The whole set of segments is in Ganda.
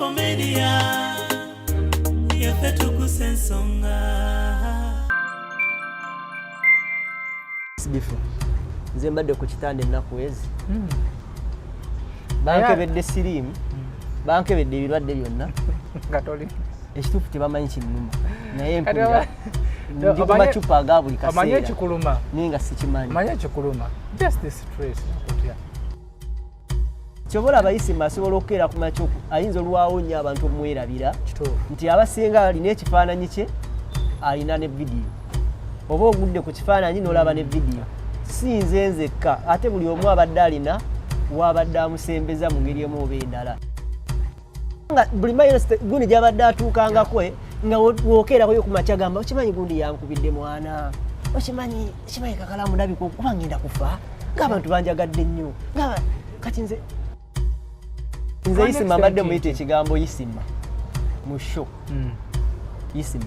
Infomedia yafetu kusensonga Sibifo nze mbadde ku kitande ennaku ezi bankebedde siriimu bankebedde ebirwadde byonna Gatoli ekituufu tebamanyi kinnuma naye mpulira ndi ku macupa aga buli kaseera amanye ekikuluma naye nga sikimanyi amanye ekikuluma just the stress nakutya kyobola abayisima asobola okukeera ku makyo ayinza olwawo nnyo abantu omwerabira kituufu nti abasinga alina ekifaananyi kye alina ne vidiyo oba ogudde ku kifaananyi n'olaba ne vidiyo si nze nzekka ate buli omu abadde alina wabadde amusembeza mu ngeri emu oba endala nga buli mayiro gundi gyabadde atuukangako nga wookeerakoyo ku makya gamba okimanyi gundi yankubidde mwana okimanyi Kakalamu ndabika okuba ngenda kufa ng'abantu banjagadde nnyo kati nze Yisima mbadde muyita ekigambo Yisima mu show Yisima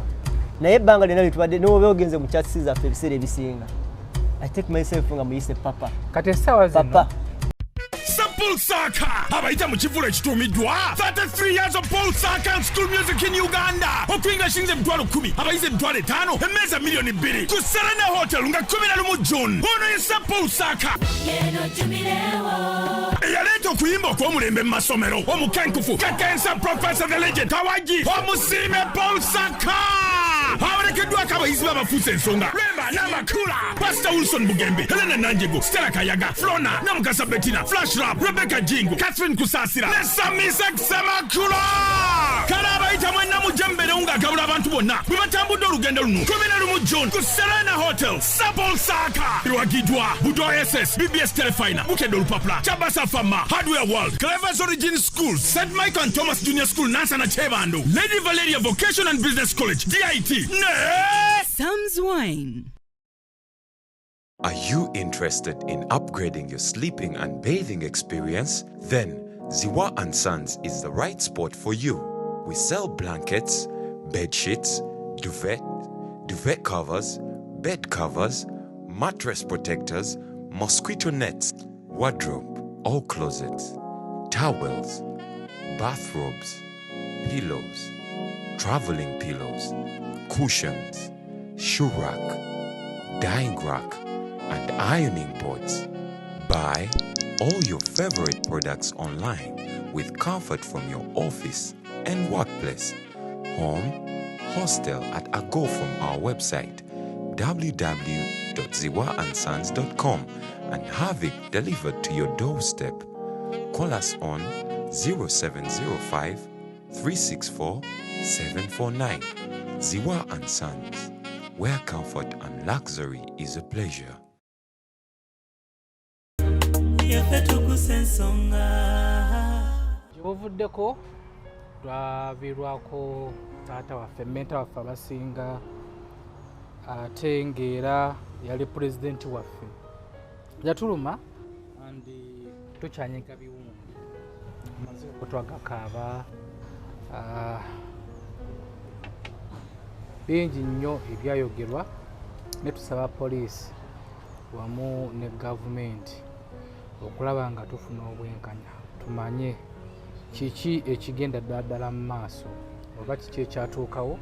naye ebbanga lyonna litubadde n'oba ogenze mu chat zaffe ebiseera ebisinga I take myself nga muyise papa kati essaawa zino papa Pulsaka abayita mu kivulo ekituumiddwa 33 years of Pulsaka and school music in Uganda okuyinga shinze emitwalo 10 abayize emitwalo 5 emmeeza miliyoni 2 ku Serena Hotel nga 11 June ono ye Pulsaka eyaleeta okuyimba okw'omulembe mu masomero omukenkufu Kakensa Professor the Legend Kawaji omusiime Pulsaka awerekeddwako abayizi b'abafuusa ensonga Remba Namakula Pastor Wilson Bugembe Helena Nanjego Stella Kayaga Flona Namukasa Bettina Flash Rap Rebecca Jingu Catherine Kusasira Nesamisak Samakula kale abayita mwenna mujja mbere ng'agabula abantu bonna bwe batambudde olugendo luno 11 June ku Serena Hotel Pulsaka lwagiddwa Budo SS BBS Telefina Bukedde Olupapula Chabasa Fama Hardware World Clever's Origin Schools St. Mike and Thomas Junior School Nansana Chebando Lady Valeria Vocation and Business College DIT Sam's Wine. Are you interested in upgrading your sleeping and bathing experience? Then Ziwa & Sons is the right spot for you. We sell blankets, bed sheets, duvet covers, bed covers, mattress protectors, mosquito nets, wardrobe, all closets, towels, bathrobes, pillows, traveling pillows, cushions, shoe rack, dyeing rack, and ironing boards. Buy all your favorite products online with comfort from your office and workplace, home, hostel at a go from our website www.ziwaansons.com and have it delivered to your doorstep. Call us on 0705 364 749. Ziwa & Sons, where comfort and luxury is a pleasure. Ovuddeko twavirwako taata waffe menta waffe abasinga ate ng'era yali pulezidenti waffe yatuluma andi tukyanyega biwundu amaze okutwagakaaba bingi nnyo ebyayogerwa ne tusaba poliisi wamu ne gavumenti okulaba nga tufuna obwenkanya tumanye kiki ekigenda ddala mu maaso oba kiki ekyatuukawo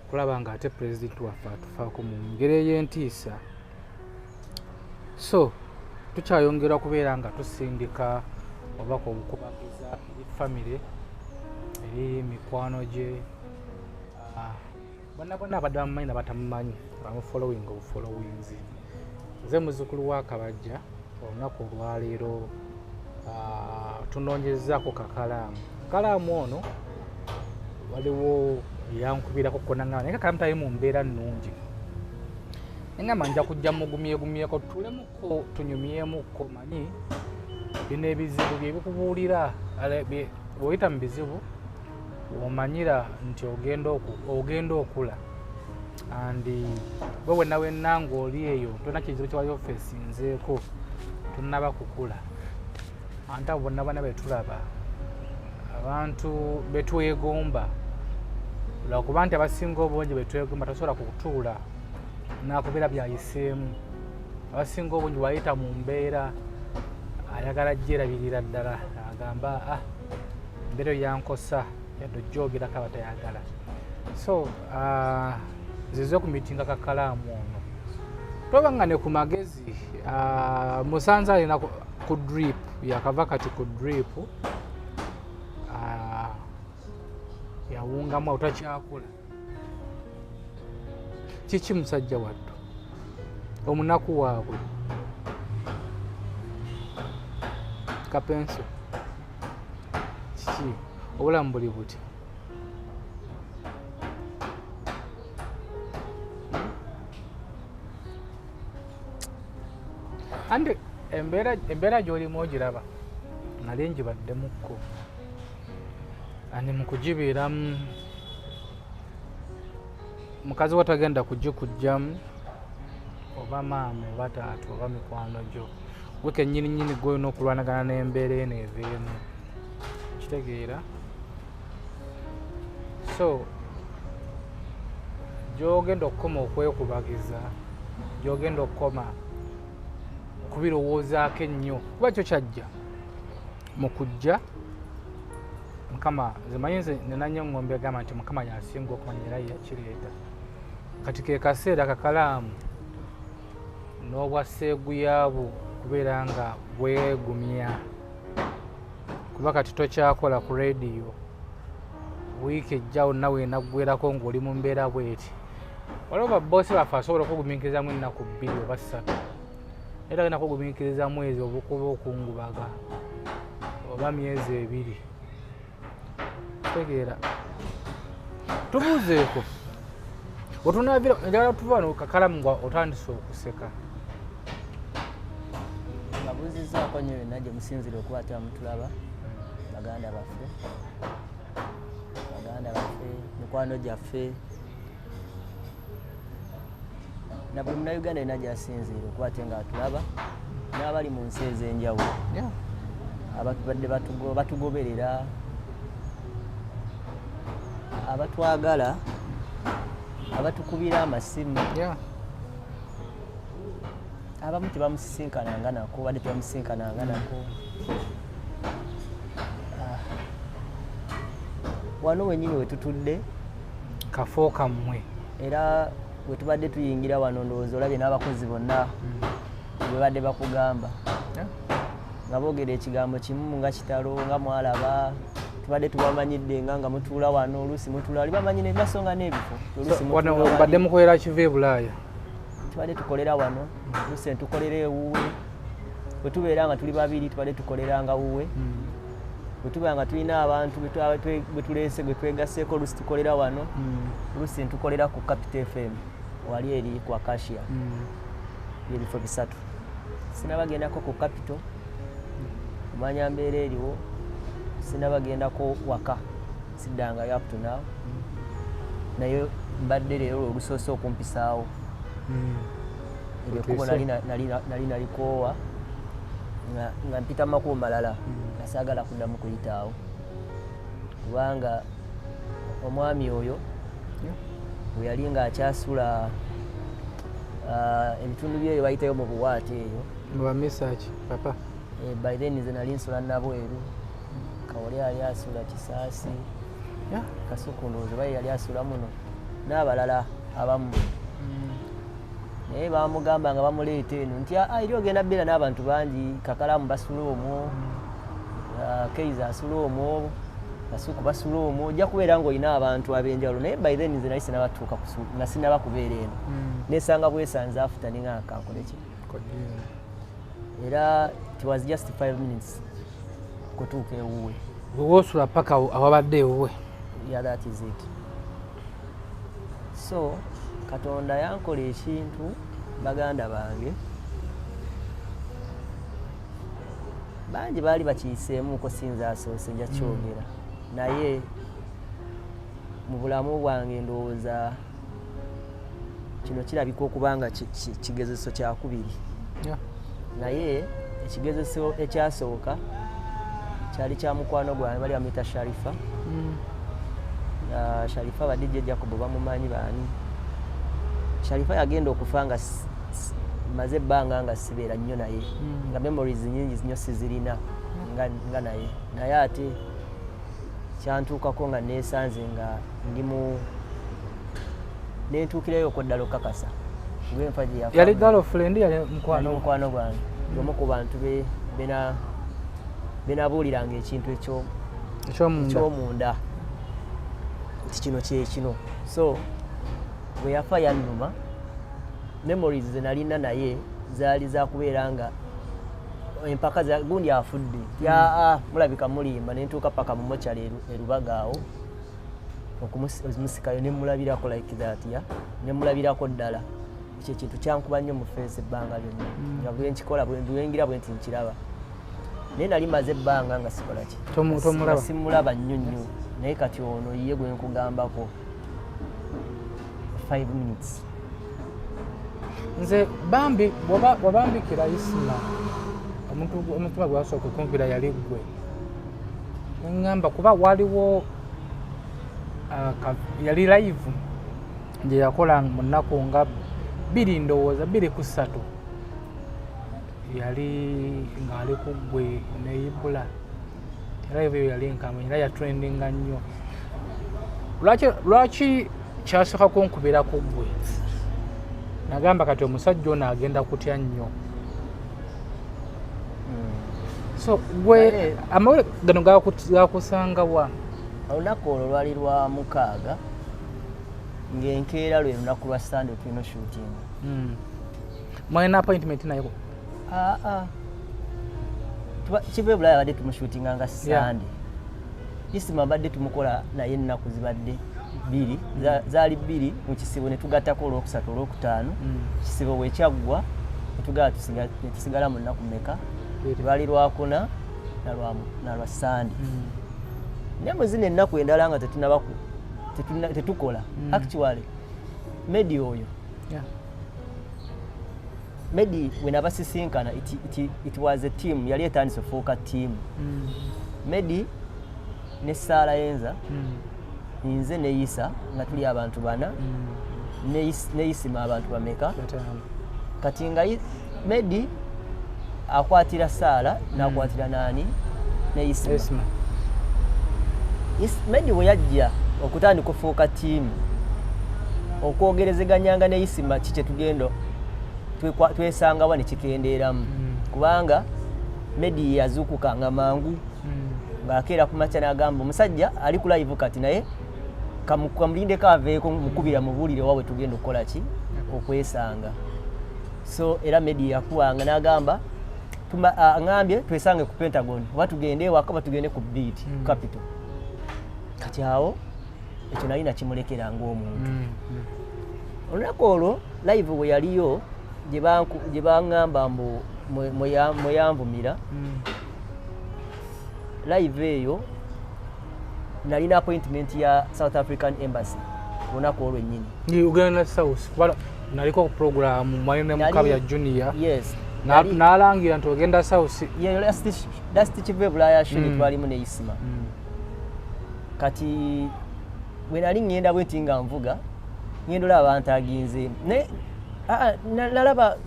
kulaba nga ate pulezidenti waffe atufaako mu ngeri ey'entiisa. So tukyayongera kubeera nga tusindika obaka obukubagiza eri famire eri mikwano gye bonna abadde bamumanyi nabatamumanyi bamufollowing obufollowings. Nze muzzukulu wa Kabajja olunaku olwaleero tunoonyezaako Kakalamu ono waliwo yankubirako konanga naye Kakalamu tali mu mbeera nnungi engamba nja kujja mugumyegumyeko tulemuko tunyumyemuko manyi bino ebizibu byebikubuulira bw'oyita mu bizibu omanyira nti ogenda okula andi bwe wenna ng'oli eyo tolina kizibu kyewali ofeesinzeeko tunnaba kukula ante abo bonna betulaba abantu betwegomba lwakuba nti abasinga obungi betwegomba tasobola kutuula nakubeera byayiseemu abasinga obungi wayita mu mbeera ayagala jjerabirira ddala agamba embeera yankosa yadde ojjoogerako abatayagala so zize okumitinga Kakalamu ono toba nga ne ku magezi musanze alina ku drip yakava kati ku drip yawungamu otakyakola kiki musajja wattu omunaku waabwe kapenso kiki obulamu buli buti andi embeera gy'olimu ogiraba nali ngibaddemukko andi mukugibeeramu mukazi watagenda kugikujjamu oba maama oba taata oba mikwano gyo gwe kennyini gwolina okulwanagana n'embeera eno eveemu kitegeera so gy'ogenda okukoma okwekubagiza gy'ogenda okukoma kubirowoozaako ennyo kuba kyo kyajja mu kujja mukama zimanyi nze nenanye ngombe egamba nti mukama yasinga okumanya era yakireeta kati ke kaseera Kakalamu n'obwaseeguyaabo kubeera nga bwegumya kuba kati tokyakola ku rediyo wiiki ejjawo nawe enaggwerako ng'oli mu mbeera bweti waliwo babboosi baffe asobola okugumiikirizamu ennaku 2 oba 3 era agenda kugumiikiriza mwezi obukuba okungubaga oba myezi 2 tegeera tubuuzeeko otunaabira njagala tuva wano Kakalamu nga otandise okuseka babuuzizaako nnyo yonna gye musinzire okuba temutulaba baganda baffe mikwano gyaffe na buli munnayuganda yenna gyasinziire okuba te nga atulaba n'abali mu nsi ez'enjawulo abatubadde batugoberera abatwagala abatukubira amasimu abamu tebamusisinkananga nako badde tebamusisinkananga nako wano wenyini wetutudde kafo kammwe era wetubadde tuyingira wano ndowooza olabye n'abakozi bonna bwe badde bakugamba nga boogera ekigambo kimu nga kitalo nga mwalaba tubadde tubamanyidde nga mutuula wano oluusi mutuula wali bamanyi nebasonga n'ebifo badde mukolera kiva e Bulaaya tubadde tukolera wano oluusi tukolera ewuwe bwe tubeera nga tuli babiri tubadde tukoleranga wuwe bwe tubeera nga tulina abantu bwe tuleese gwe twegasseeko oluusi tukolera wano oluusi tukolera ku Capital FM wali eri ku Acacia ebifo 3 sinabagendako ku Capital kumanya mbeera eriwo sinabagendako waka siddangayo up to now naye mbadde leero olusoose okumpisaawo eryokubo nali nalikoowa nga mpita makubo malala nasaagala kuddamu kuyitaawo kubanga omwami oyo bwe yali nga akyasula ebitundu byeyo bayitayo mu buwaate eyo mubamisaki papa by then nze nali nsula nabweru kawole yali asula Kisaasi Kasuku ndowooza baye yali asula muno n'abalala abamu naye bamugamba nga bamuleeta eno nti eri ogenda beera n'abantu bangi Kakalamu basula omwo Keiza asula omwo Kasuku basula omwo ojja kubeera ng'olina abantu ab'enjawulo naye by then nze nali sinabatuuka nga sinaba kubeera eno nesanga bwesanze afutaninga kankoleki era it was just 5 minutes kutuuka ewuwe woosula paka awabadde ewuwe that is it so Katonda yankola ekintu baganda bange bangi baali bakiyiseemuuko sinza asoose nja kyogera naye mu bulamu bwange ndowooza kino kirabika okuba nga kigezeso kyakubiri naye ekigezeso ekyasooka kyali kya mukwano gwange bali bamuyita Sharifa Sharifa badde jjajja bamumanyi baani Sharifa yagenda okufa nga maze ebbanga nga sibeera nnyo naye nga memories nyingi nnyo sizirina nga naye ate kyantuukako nga neesanze nga ndimu nentuukireyo koddala okakasa lwenfa gye yafa. Yali girlfriend yali mukwano gwange omu ku bantu benabuuliranga ekintu ekyomunda nti kino kyekino. So bwe yafa yannuma memories ze nalina naye zaali zakubeera nga empaka gundi afudde mulabika mulimba nentuuka paka mu mochari erubaga awo okumusikayo nemulabirako like that nemulabirako ddala. Ekyo kintu kyankuba nnyo mu face ebbanga lyonna nga bwenkikola bwengira bwe nti nkiraba naye nali maze ebbanga nga sikola ki simulaba nnyo nnyo naye kati ono ye gwe nkugambako 5 minutes. Nze bambi wabambikira Isma omutima gwasooka okumpira yali ggwe ngamba kuba waliwo yali live gye yakola mu nnaku nga 2 ndowooza 2 ku 3 yali ng'ali ku ggwe neyibula live eyo yali nkamanyi era yatrendinga nnyo. Lwaki kyasooka kunkubira ku ggwe? Nagamba kati omusajja ono agenda kutya nnyo. So gwe amawulire gano gakusanga wa? Olunaku olwo lwali lwa 6 ng'enkeera lwe lunaku lwa Sunday tulina shooting. Mwalina appointment naye? Kiva Bulaya badde tumushootinga nga Sunday. Isima badde tumukola naye ennaku zibadde 2 zaali 2 mu kisibo ne tugattako olwokusatu olwokutaano. Kisibo bwe kyaggwa tusigala mu nnaku mmeka? Lwali lwakuna na lwa Sunday. Naye mu zino ennaku endala nga tetukola. Actually Medi oyo Medi when abasisinkana it was a team, yali etandise ofuuka team. Medi ne Sara Yenza nze ne Isa nga tuli abantu bana ne Isima abantu bameka. Kati nga Medi akwatira Sara n'akwatira nani ne Isima. Medi we yajja okutandika okufuuka team okwogerezeganyanga ne Isima kiki tugendo twesangawa ne kikendeeramu kubanga Medi yazuukuka nga mangu ng'akeera ku makya n'agamba omusajja ali ku live kati naye kamulindeko aveeko mukubira mubuulire waabwe tugenda okukola ki okwesanga. So era Medi yakuwanga n'agamba ngambye twesange ku Pentagon oba tugende ewaka oba tugende ku beat capital. Kati awo ekyo nali nakimulekera ng'omuntu. Olunaku olwo live bwe yaliyo gye baŋŋamba mbu mwe yanvumira live eyo nalina appointment ya South African Embassy olunaku olwo ennyini. Uganda South kuba naliko ku program mwalina Mukabya Junior. Yes. N'alangira nti ogenda South. That's Kiva Bulaya shiri twalimu ne Isima. Kati bwe nali ngenda bweti nga nvuga ngenda olaba abantu aginze nalaba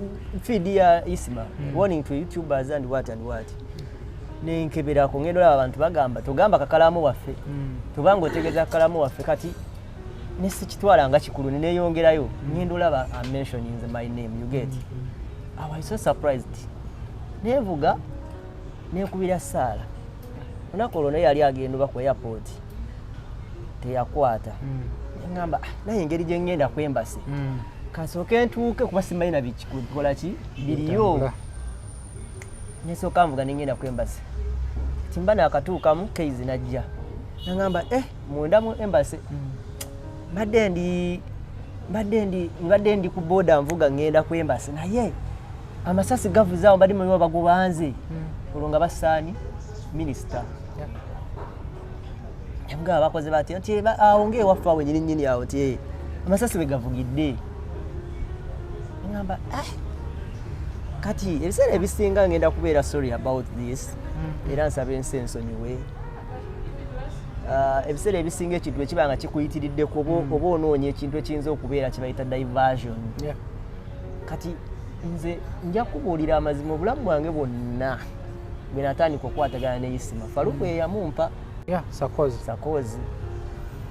feed ya Isima warning to YouTubers and what nenkeberako ngenda olaba abantu bagamba tugamba Kakalamu waffe tubanga otegeeza Kakalamu waffe kati nesikitwala nga kikulu neyongerayo ngenda olaba I'm mentioning my name you get. I was so surprised nevuga nekubira Sara olunaku olwo naye yali agenda ku airport teyakwata ngamba naye engeri gye ngenda ku Embassy kasooke ntuuke kuba simanyi na bikikola ki biriyo nesooka nvuga nengenda ku Embassy timba naakatuukamu Keizi najja nangamba munda mu Embassy mbadde ndi ku boda nvuga ngenda ku Embassy naye amasasi gavuzaawo mbadde muliwo bagubanze olwo nga basaani minisita nga abakoze batya nti awo ng'ewaffe awo ennyini awo nti amasasi bwe gavugidde ngamba kati ebiseera ebisinga ngenda kubeera sorry about this era nsaba ensi ensonyiwe. Ebiseera ebisinga ekintu ekiba nga kikuyitiriddeko oba onoonya ekintu ekiyinza okubeera kibayita diversion. Kati nze nja kubuulira amazima obulamu bwange bwonna bwe natandika okukwatagana ne Isima Faruku ye yamumpa. Sakozi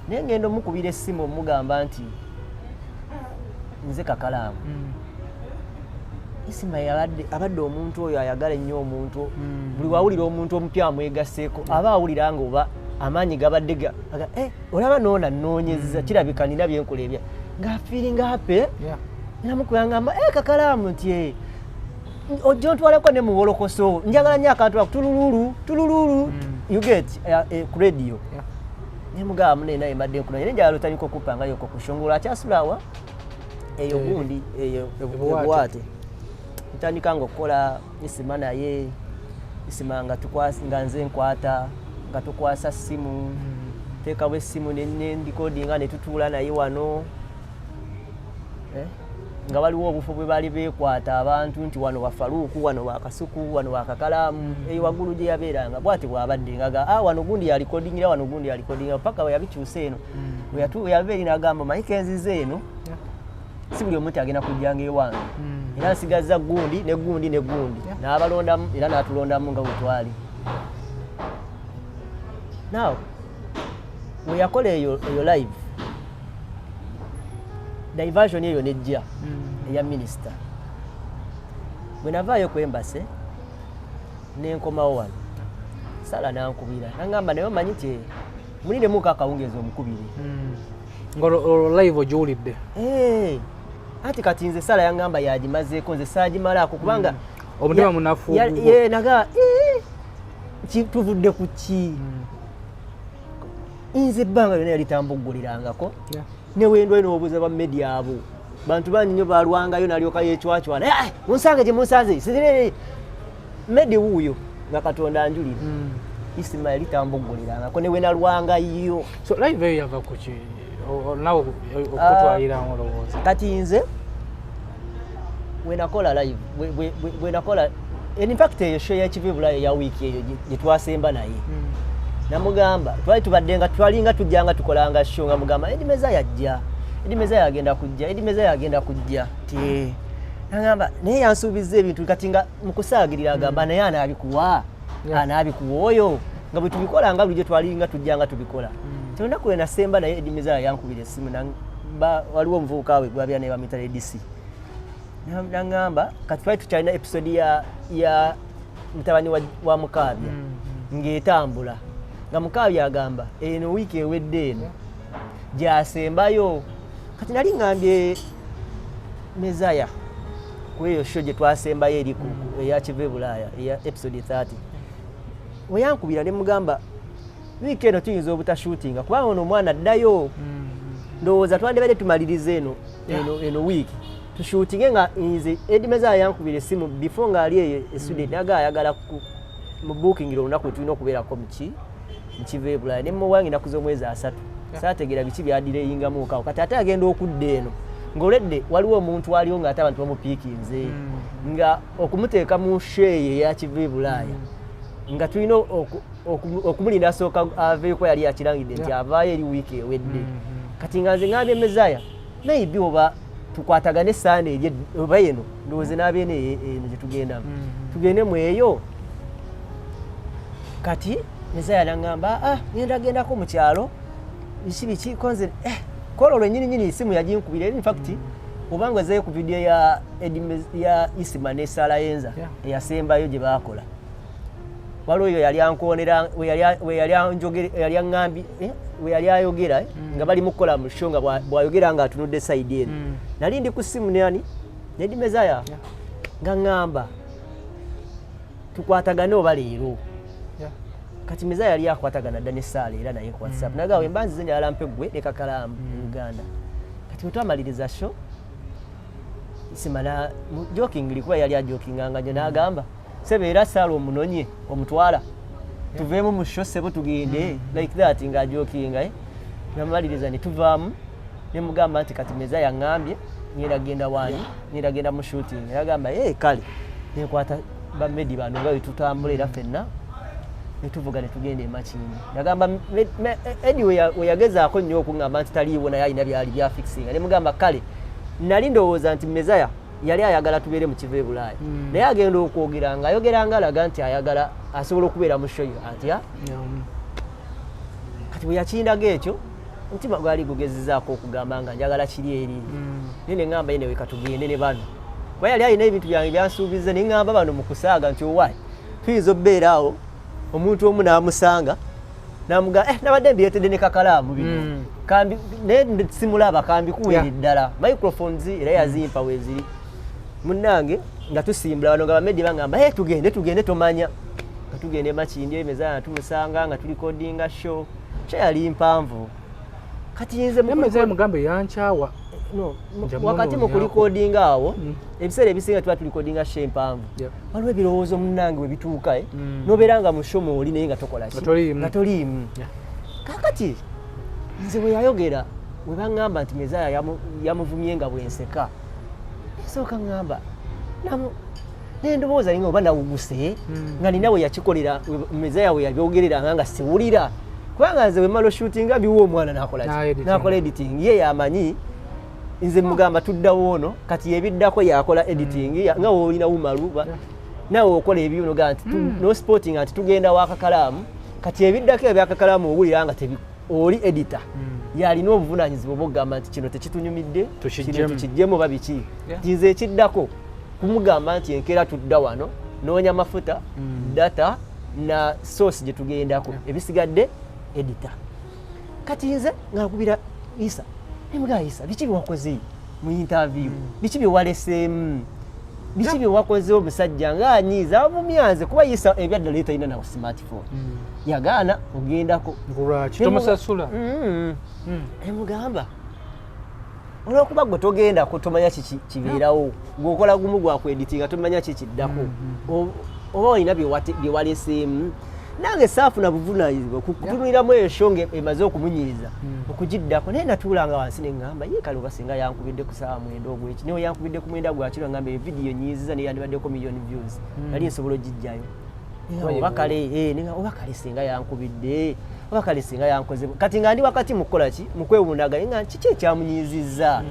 naye ngendo mukubira essimu omugamba nti nze Kakalamu Isima abadde omuntu oyo ayagala ennyo omuntu buli wawulira omuntu omupya amwegaseeko aba awulira nga oba amaanyi gabadde olaba noona nnoonyeza kirabika nina byenkola ebya nga feeling happy namukubira ngamba Kakalamu nti ojja ontwaleko ne mu wolokoso njagala nnyo akantu ako tulululu you get ku radio nemugamba munne naye mbadde nkunonya naye njagala otandika okuppangayo okushongula akyasulawa eyo gundi eyo ebuwaate ntandika nga okukola Isima naye Isima nga nze nkwata nga tukwasa ssimu teekawo essimu nendikodinga ne tutuula naye wano nga waliwo obufu bwe bali beekwata abantu nti wano wa Faruku wano wa Kasuku wano wa Kakalamu eyo waggulu gye yabeeranga bw'ati bw'abadde nga wano gundi yalikodingira wano gundi yalikodingira paka we yabikyusa eno we yava eri n'agamba mayike enzize eno si buli omuntu agenda kujjanga ewange era nsigazza gundi ne gundi ne gundi n'abalondamu era n'atulondamu nga bwe twali now we yakola eyo live diversion eyo nejja eya minister bwe navaayo ku embase nenkomawo wano sala nankubira nangamba naye omanyi ti muliremu kakawungezi omukubire nga live ogiwulidde ati kati nze sala yangamba yagimazeeko nze saagimalaako kubanga omutima munafu naga tuvudde ku ki nze ebbanga lyonna yalitambuggulirangako newendo n'obuuza ba media abo bantu bangi nnyo balwangayo nalyoka yechwachwana munsange gye munsanze media wuuyo nga Katonda anjulira Isima yalitambuggulirangako newe nalwangayo so live eyo yava ku ki nawe okutwalira olowooza kati nze wenakola live wenakola in fact eyo show y'ekivibula ya wiiki eyo gye twasemba naye namugamba twali tubaddenga twalinga tujjanga tukolanga show nga mugamba Edimeza yajja Edimeza agenda kujja ti nangamba naye yansuubiza ebintu kati nga mukusaagirira agamba naye anaabikuwa oyo nga bwe tubikolanga bulijjo twalinga tujjanga tubikola olunaku lwe nasemba naye Edimeza yankubira essimu waliwo omuvubuka we gwabira naye bamitala edisi nangamba kati twali tukyalina episode ya mutabani wa Mukaabya ng'etambula nga Mukaabya agamba eno wiiki ewedde eno gyasembayo kati nali ngambye Mezaya ku eyo show gye twasembayo eri eya Kive Bulaaya eya episode 30 we yankubira ne mugamba wiiki eno tuyinza obutashutinga kubanga ono omwana addayo ndowooza twandibadde tumaliriza eno wiiki tushutinge nga nze Edimeza yankubira essimu before ng'ali eyo student naga ayagala mu booking olunaku tulina okubeerako mu Kive Bulaaya ne muwange naku z'omwezi 3 saategeera biki byadireeyingamu kawo kati ate agenda okudda eno ng'oledde waliwo omuntu waliwo ng'ate abantu bamupiikinze nga okumuteeka mu sheye eya Kive Bulaaya nga tulina okumulinda asooka aveeko yali akirangidde nti avaayo eri wiiki ewedde kati nga nze ngambye Mezaya maybe oba tukwatagane Sunday eri oba eno ndowooze n'abeena eno gye tugendamu tugendemu eyo kati Mezaya nangamba gendako mu kyalo biki konze kola olwennyini isimu yaginkubira in fact obanga ezeeyo ku video ya Isima ne Sala Yenza eyasembayo gye baakola waliwo oyo yali ankoonera we yali ayogera nga bali mukukola mu show nga bwayogera nga atunudde side eno nali ndi ku simu nani nedi Mezaya nga ngamba tukwatagane oba leero kati Mezaya yali akwatagana dda ne Sala era naye ku WhatsApp nagawe mbanzi ze njagala mpe ggwe ne Kakalamu mu Uganda kati bwe twamaliriza show Isima joking likuba yali ajokinganga nyo n'agamba sebeera Sala omunonye omutwala tuveemu mu show sebo tugende like that nga ajokinga namaliriza ne tuvaamu ne mugamba nti kati Mezaya ngambye ngenda wani ngenda mu shooting yagamba kale nekwata ba medi bano nga tutambula era fenna netuvuga ne tugende makini yagamba anyway weyagezaako nnyo okungamba nti taliiwo naye alina byali bya fixinga ne mugamba kale nali ndowooza nti Mezaya yali ayagala tubeere mu Kive Bulaaya naye agenda okwogeranga ayogeranga alaga nti ayagala asobola okubeera mu show atya kati bwe yakindaga ekyo omutima gwali gugezezaako okugamba nga njagala kiri eri ne ngamba yene weka tugende ne bano bwe yali alina ebintu byange byansuubiza ne ngamba bano mu kusaaga nti owaayi tuyinza obbeera awo omuntu omu n'amusanga namuga nabadde mbireetedde ne Kakalamu bino kambi ne simulaba kambi kuweera ddala microphones era yazimpa weeziri munnange nga tusimbula wano nga bamedi bangamba tugende tomanya nga tugende Makindi emezana tumusanga nga tulikodinga show yali mpanvu kati yinze mugambe yankyawa wakati mu kulikodinga awo ebiseera ebisinga tuba tulikodinga show mpanvu waliwo ebirowoozo munnange we bituuka nobeera nga mu show mwoli naye nga tokola ki nga toliimu kakati nze bwe yayogera we baŋŋamba nti Mezaya yamuvumye nga bwenseka esooka ŋŋamba nendowooza linga oba nawuguse nga nina we yakikolera Mezaya we yabyogerera nga siwulira kubanga nze wemala shootinga biwa omwana nakola editing ye yamanyi nze mugamba tuddawo ono kati yebiddako yakola editing nga woolina wumalu nawe okola ebyono ga nti no sporting anti tugenda wa Kakalamu kati ebiddako ebya Kakalamu owulira nga oli editor yalina obuvunaanyizibwa obwokugamba nti kino tekitunyumidde kino tukijjemu oba biki nze ekiddako kumugamba nti enkeera tudda wano noonya mafuta data na source gye tugendako ebisigadde editor kati nze nga nkubira Isa emuga Isa biki byewakoze mu interview biki byewaleseemu biki byewakoze omusajja ng'anyiiza avumyanze kuba Isa ebyadde leeta ina na smartphone yagaana ogendako lwaki tomusasula emugamba olwokuba gwe togendako tomanya kibeerawo gweokola gumu gwakweditinga tomanya kikiddako oba olina byewaleseemu nange saafuna buvunaanyizibwa kutunuliramu eshonge emaze okumunyiriza okugiddako naye natuulanga wansi neŋŋamba ye kale oba singa yankubidde ku saawa 9 ogweki naye yankubidde ku 9 gwakiro ngamba evidiyo nyiiziza naye yandibaddeko million views nali nsobola ogijjayo oba kale singa yankubidde oba kale singa yankoze kati nga ndi wakati mu kukola ki mu kwewundaga nga kiki ekyamunyiizizza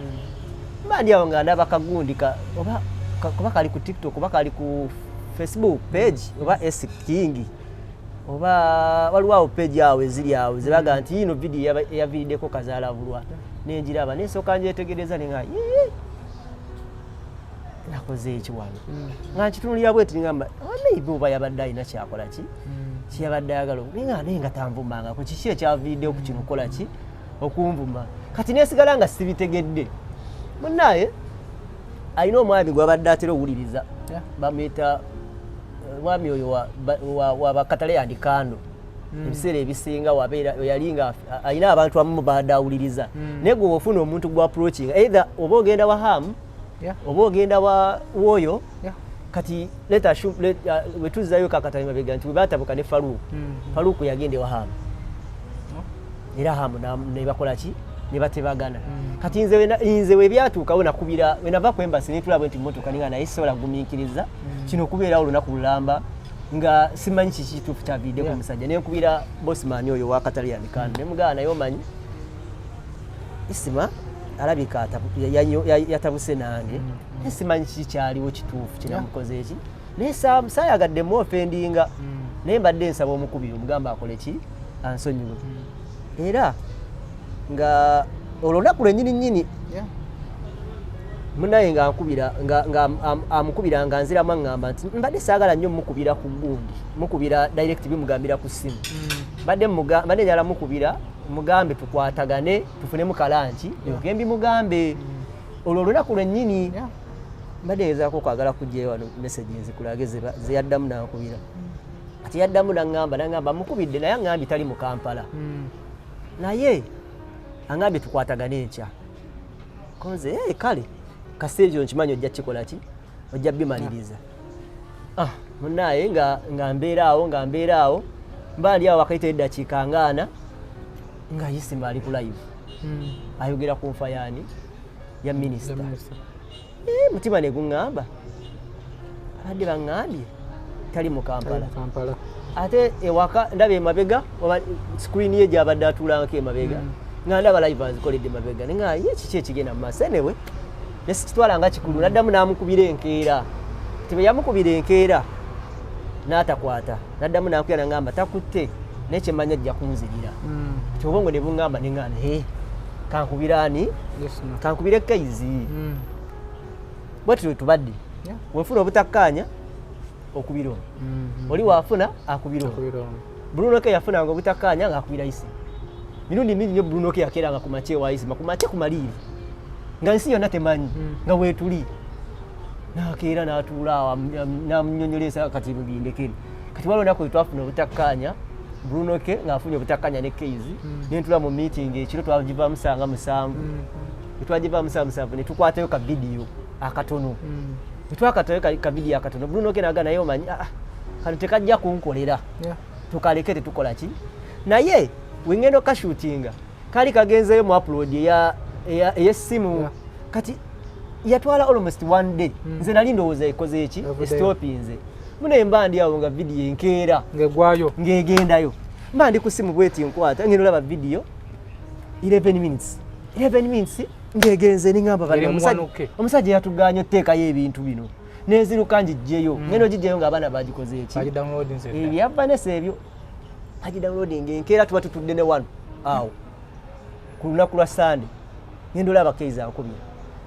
mba ndi awo nga ndaba kagundi oba kali ku TikTok oba kali ku Facebook page oba King oba waliwo awo page awo eziri awo zebaga nti ino vidiyo eyaviiriddeko kazaala bulwa nenjiraba nesooka njetegereza nenga nakoze eki wano nga nkitunulira bweti ningamba maybe oba yabadde alina kyakola ki kiyabadde ayagala naye nga tanvumangako kiki ekyaviiriddeko ku kino kola ki okunvuma kati nesigala nga sibitegedde munnaye alina omwami gwabadde atera owuliriza bamuyita mwami oyo wa bakatale yandikando ebiseera ebisinga yali nga alina abantu abamu badde awuliriza naye gwe ofuna omuntu gwa approaching either oba ogenda wa Hamu oba ogenda wa woyo kati wetuzayo kakatale mabega nti webatabuka ne Faruku yagende wa Hamu era Hamu nebakola ki nebatebagana kati nze webyatuukawo nakubira wenava kwembasi netulabwe nti mmotoka ninga naye sobola kugumiikiriza kino okubeerawo olunaku lulamba nga simanyi kiki kituufu kyaviiriddeko omusajja nenkubira bosman oyo wakatale yandikando nemugaba naye omanyi Isima alabika yatabuse nange simanyi kiki kyaliwo kituufu kinamukoze eki naye saayagadde muofendinga naye mbadde nsaba omukubiri omugamba akole ki ansonyiwe era nga olunaku lwennyini munaye nga amukubira nga nziramu aŋŋamba nti mbadde saagala nnyo mukubira ku gundi mukubira direct bimugambira ku ssimu mbadde njala mukubira mugambe tukwatagane tufunemu kalanki ogembi mugambe olwo olunaku lwennyini mbadde ngezaako okwagala kujjayo wano message nzikulage ze yaddamu nankubira ati yaddamu naŋŋamba mukubidde naye aŋŋambi tali mu Kampala naye aŋŋambye tukwatagane enkya konze kale kaseejo nkimanyi ojja kikola ki ojja bimaliriza munnaye nga mbeera awo mba ndi awo wakaita eddakiika ngaana nga Isima ali ku live ayogera ku nfa yaani ya minisita mutima ne guŋŋamba abadde baŋŋambye tali mu Kampala ate ewaka ndaba emabega screen ye gyabadde atuulangako emabega nga ndaba live azikoledde emabega nenga ye kiki ekigenda mu maaso enewe nesikitwala nga kikulu naddamu namukubira enkeera tibe yamukubira enkeera n'atakwata naddamu nankubira nangamba takutte neche manya ajja kunzirira kyobongo ne bungamba nengana kankubirani kankubire kaizi bwatyo tubadde wefuna obutakkaanya okubiro oli wafuna akubiro Bruno ke yafuna ngo butakkaanya ngakubira isi mirundi mingi nyo Bruno ke yakeranga kumache wa isi makumache kumaliri nga nsi yonna temanyi nga wetuli nakera natula namnyonyolesa kati mubindekeni kati walonda ko twafuna butakkaanya Bruno ke ngafunye butakkaanya ne keizi nentula mu meeting ekiro twajiva musanga musanvu twajiva musanvu ne tukwatayo ka video akatono twakatayo ka video akatono Bruno ke naga nayo manyi kano tekajja kunkolera tukalekete tukola ki naye wengendo ka shootinga kali kagenzeyo mu upload ya simu kati yatwala almost one day nze nali ndowooza ikoze eki stopinze mune mbandi awo nga video enkeera ngegwayo ngegendayo mbandi ku simu bweti nkwata ngeno laba video 11 minutes ngegenze ningamba bali omusajja yatuganya otteeka y'ebintu bino neziruka njijjeyo ngeno jijjeyo nga abana bagikoze eki baji downloading se ebyavanese ebyo baji downloading enkeera tuba tutudde ne wano awo ku lunaku lwa Sunday ngendo laba keiza akubira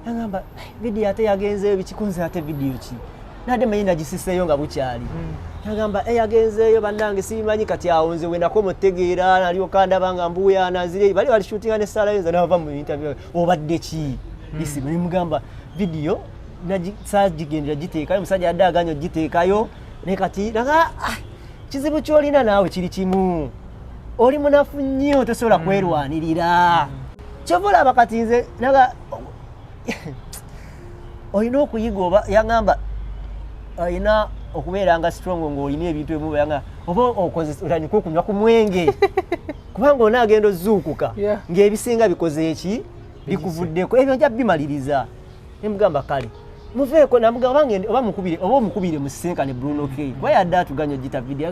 ngamba video ate yagenzeyo bikikunze ate video ki nade manyi nagisiseyo nga bukyali ngamba yagenzeyo bannange simanyi kati awo nze wenako mutegeera naliyo kandaba nga mbuya nazire bali shootinga ne Sala yenza nava mu interview obadde ki isi mugamba video nagigendera giteekayo musajja addaganyo giteekayo ne kati naga kizibu kyolina naawe kiri kimu oli munafu nnyo tosobola kwerwanirira kyovola abakatinze naga olina okuyiga oba yangamba olina okubeera nga strong ng'olina ebintu ebimu yanga oba otandika okunywa ku mwenge kubanga onaagenda ozuukuka ng'ebisinga bikoze eki bikuvuddeko ebyo nja bimaliriza nemugamba kale muveeko namugamba oba omukubire mu sisinkane Bruno K kuba yadde atuganya ogita video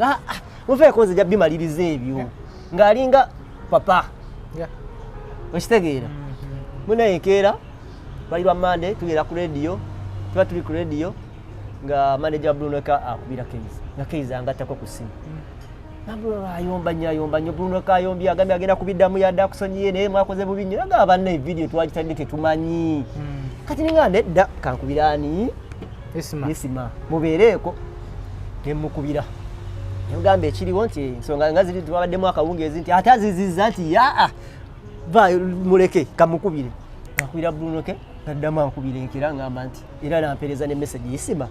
muveeko nze nja bimaliriza ebyo ng'alinga papa okitegeera munayenkeera bali lwa Monday tugenda ku radio tuba tuli ku radio nga manager Bruno K akubira Keiza nga Keiza angatako ku simu Bruno ayomba nnyo Bruno K ayombi agambye agenda kubiddamu yadde akusonyiye naye mwakoze bubi nnyo nga abanne video twagitandike tumanyi kati ninga nedda kankubirani isima mubeereko nemukubira nemugamba ekiriwo nti ensonga nga ziri twabaddemu akawungeezi nti ate aziziza nti va muleke kamukubire akubira Bruno K naddamu ankubira enkira ngamba nti era nampeereza ne message isima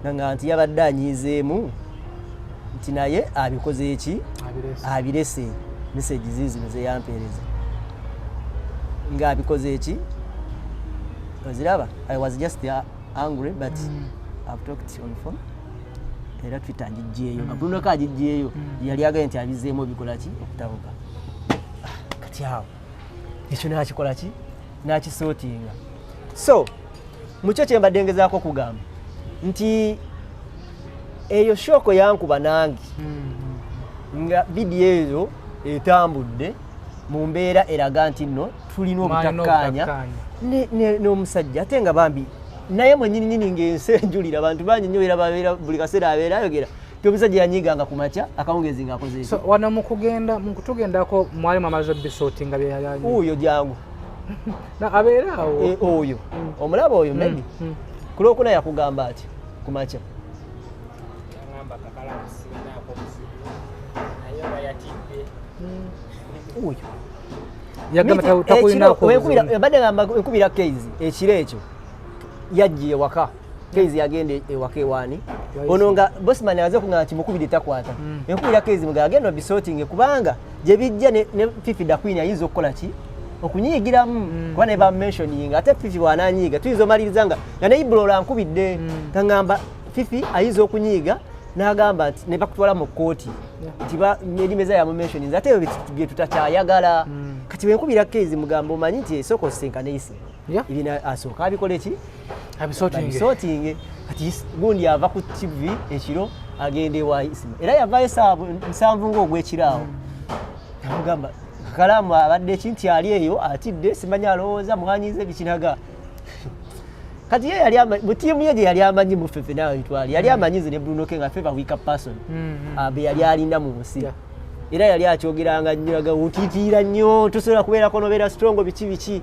nga nti yabadde anyiizeemu nti naye abikoze eki abirese message zizino ze yampeereza nga abikoze eki oziraba I was just angry but I've talked on phone era Twitter njijjeeyo nga Bruno K ajijjeeyo yali agaye nti abizeemu obikola ki okutabuka kati awo ekyo nakikola ki nakisootinga so mukyo kyembadde ngezaako okugamba nti eyo shoko yankuba nange nga vidiyo eyo etambudde mu mbeera eraga nti nno tulina obutakkaanya n'omusajja ate nga bambi naye mwennyininyini ng'ensi enjulira abantu banyinyowera babeera buli kaseera abeera ayogera ti omusajja yanyiiganga ku makya akawungeezi ng'akoze ekyo wano mukutugendako mwalimu amaze bisooti nga byeyayanyi oyo jangu abeera awo oyo omulaba oyo maybe ku lwokuna yakugamba ati ku makya badde gamba ekubira Keizi ekiro ekyo yajja ewaka Keizi yagenda ewaka ewaani ono nga Bosman aze okugamba nti mukubiri takwata ekubira Keizi muga agenda obisootinge kubanga gye bijja ne Fifi da Queen ayinza okukola ki okunyigiramu kuba ne bamentioninga ate Fifi bw'ananyiiga tuyinza omaliriza nga ne Ibro ankubidde tangamba Fifi ayinza okunyiiga n'agamba nti ne bakutwala mu kkooti nti erimeza yamumentioninze ate bye tutakyayagala kati wenkubira Keizi mugamba omanyi nti esooka osisinkana isi ebina asooka abikola eki abisootinge kati gundi ava ku TV ekiro agenda ewa Isima era yavayo esaawa 7 ng'ogwekiraawo namugamba Kakalamu abadde eki nti ali eyo atidde simanyi alowooza mwanyize bikinaga kati ye yali mu tiimu ye gye yali amanyi mu Fefe nawe bitwali yali amanyize ne Bruno K nga Fefe weaker person abe yali alinda mu nsi era yali akyogeranga nnyo aga utiitiira nnyo tosobola kubeerako nobeera strongo biki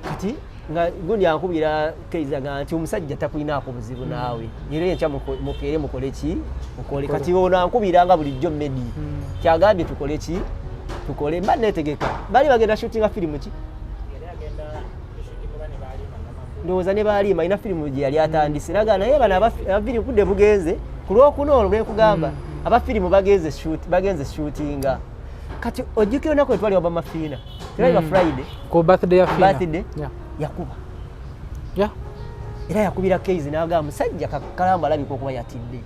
kati nga gundi ankubira keizaga nti omusajja takulinaako buzibu naawe era enkya mukeere mukole ki mukole kati ono ankubiranga bulijjo medi kyagambye tukole ki tukole mba neetegeka bali bagenda shootinga firimu ki ndowooza ne baaliima alina firimu gye yali atandise naga naye bano abafirimu budde bugenze ku lwokuna olwo lwenkugamba abafirimu bagenze shootinga kati ojjukira olunaku lwetwali oba mafiina tebaliba friday ku birthday ya Fiina yakuba era yakubira keizi n'agamba musajja Kakalamu alabika okuba yatidde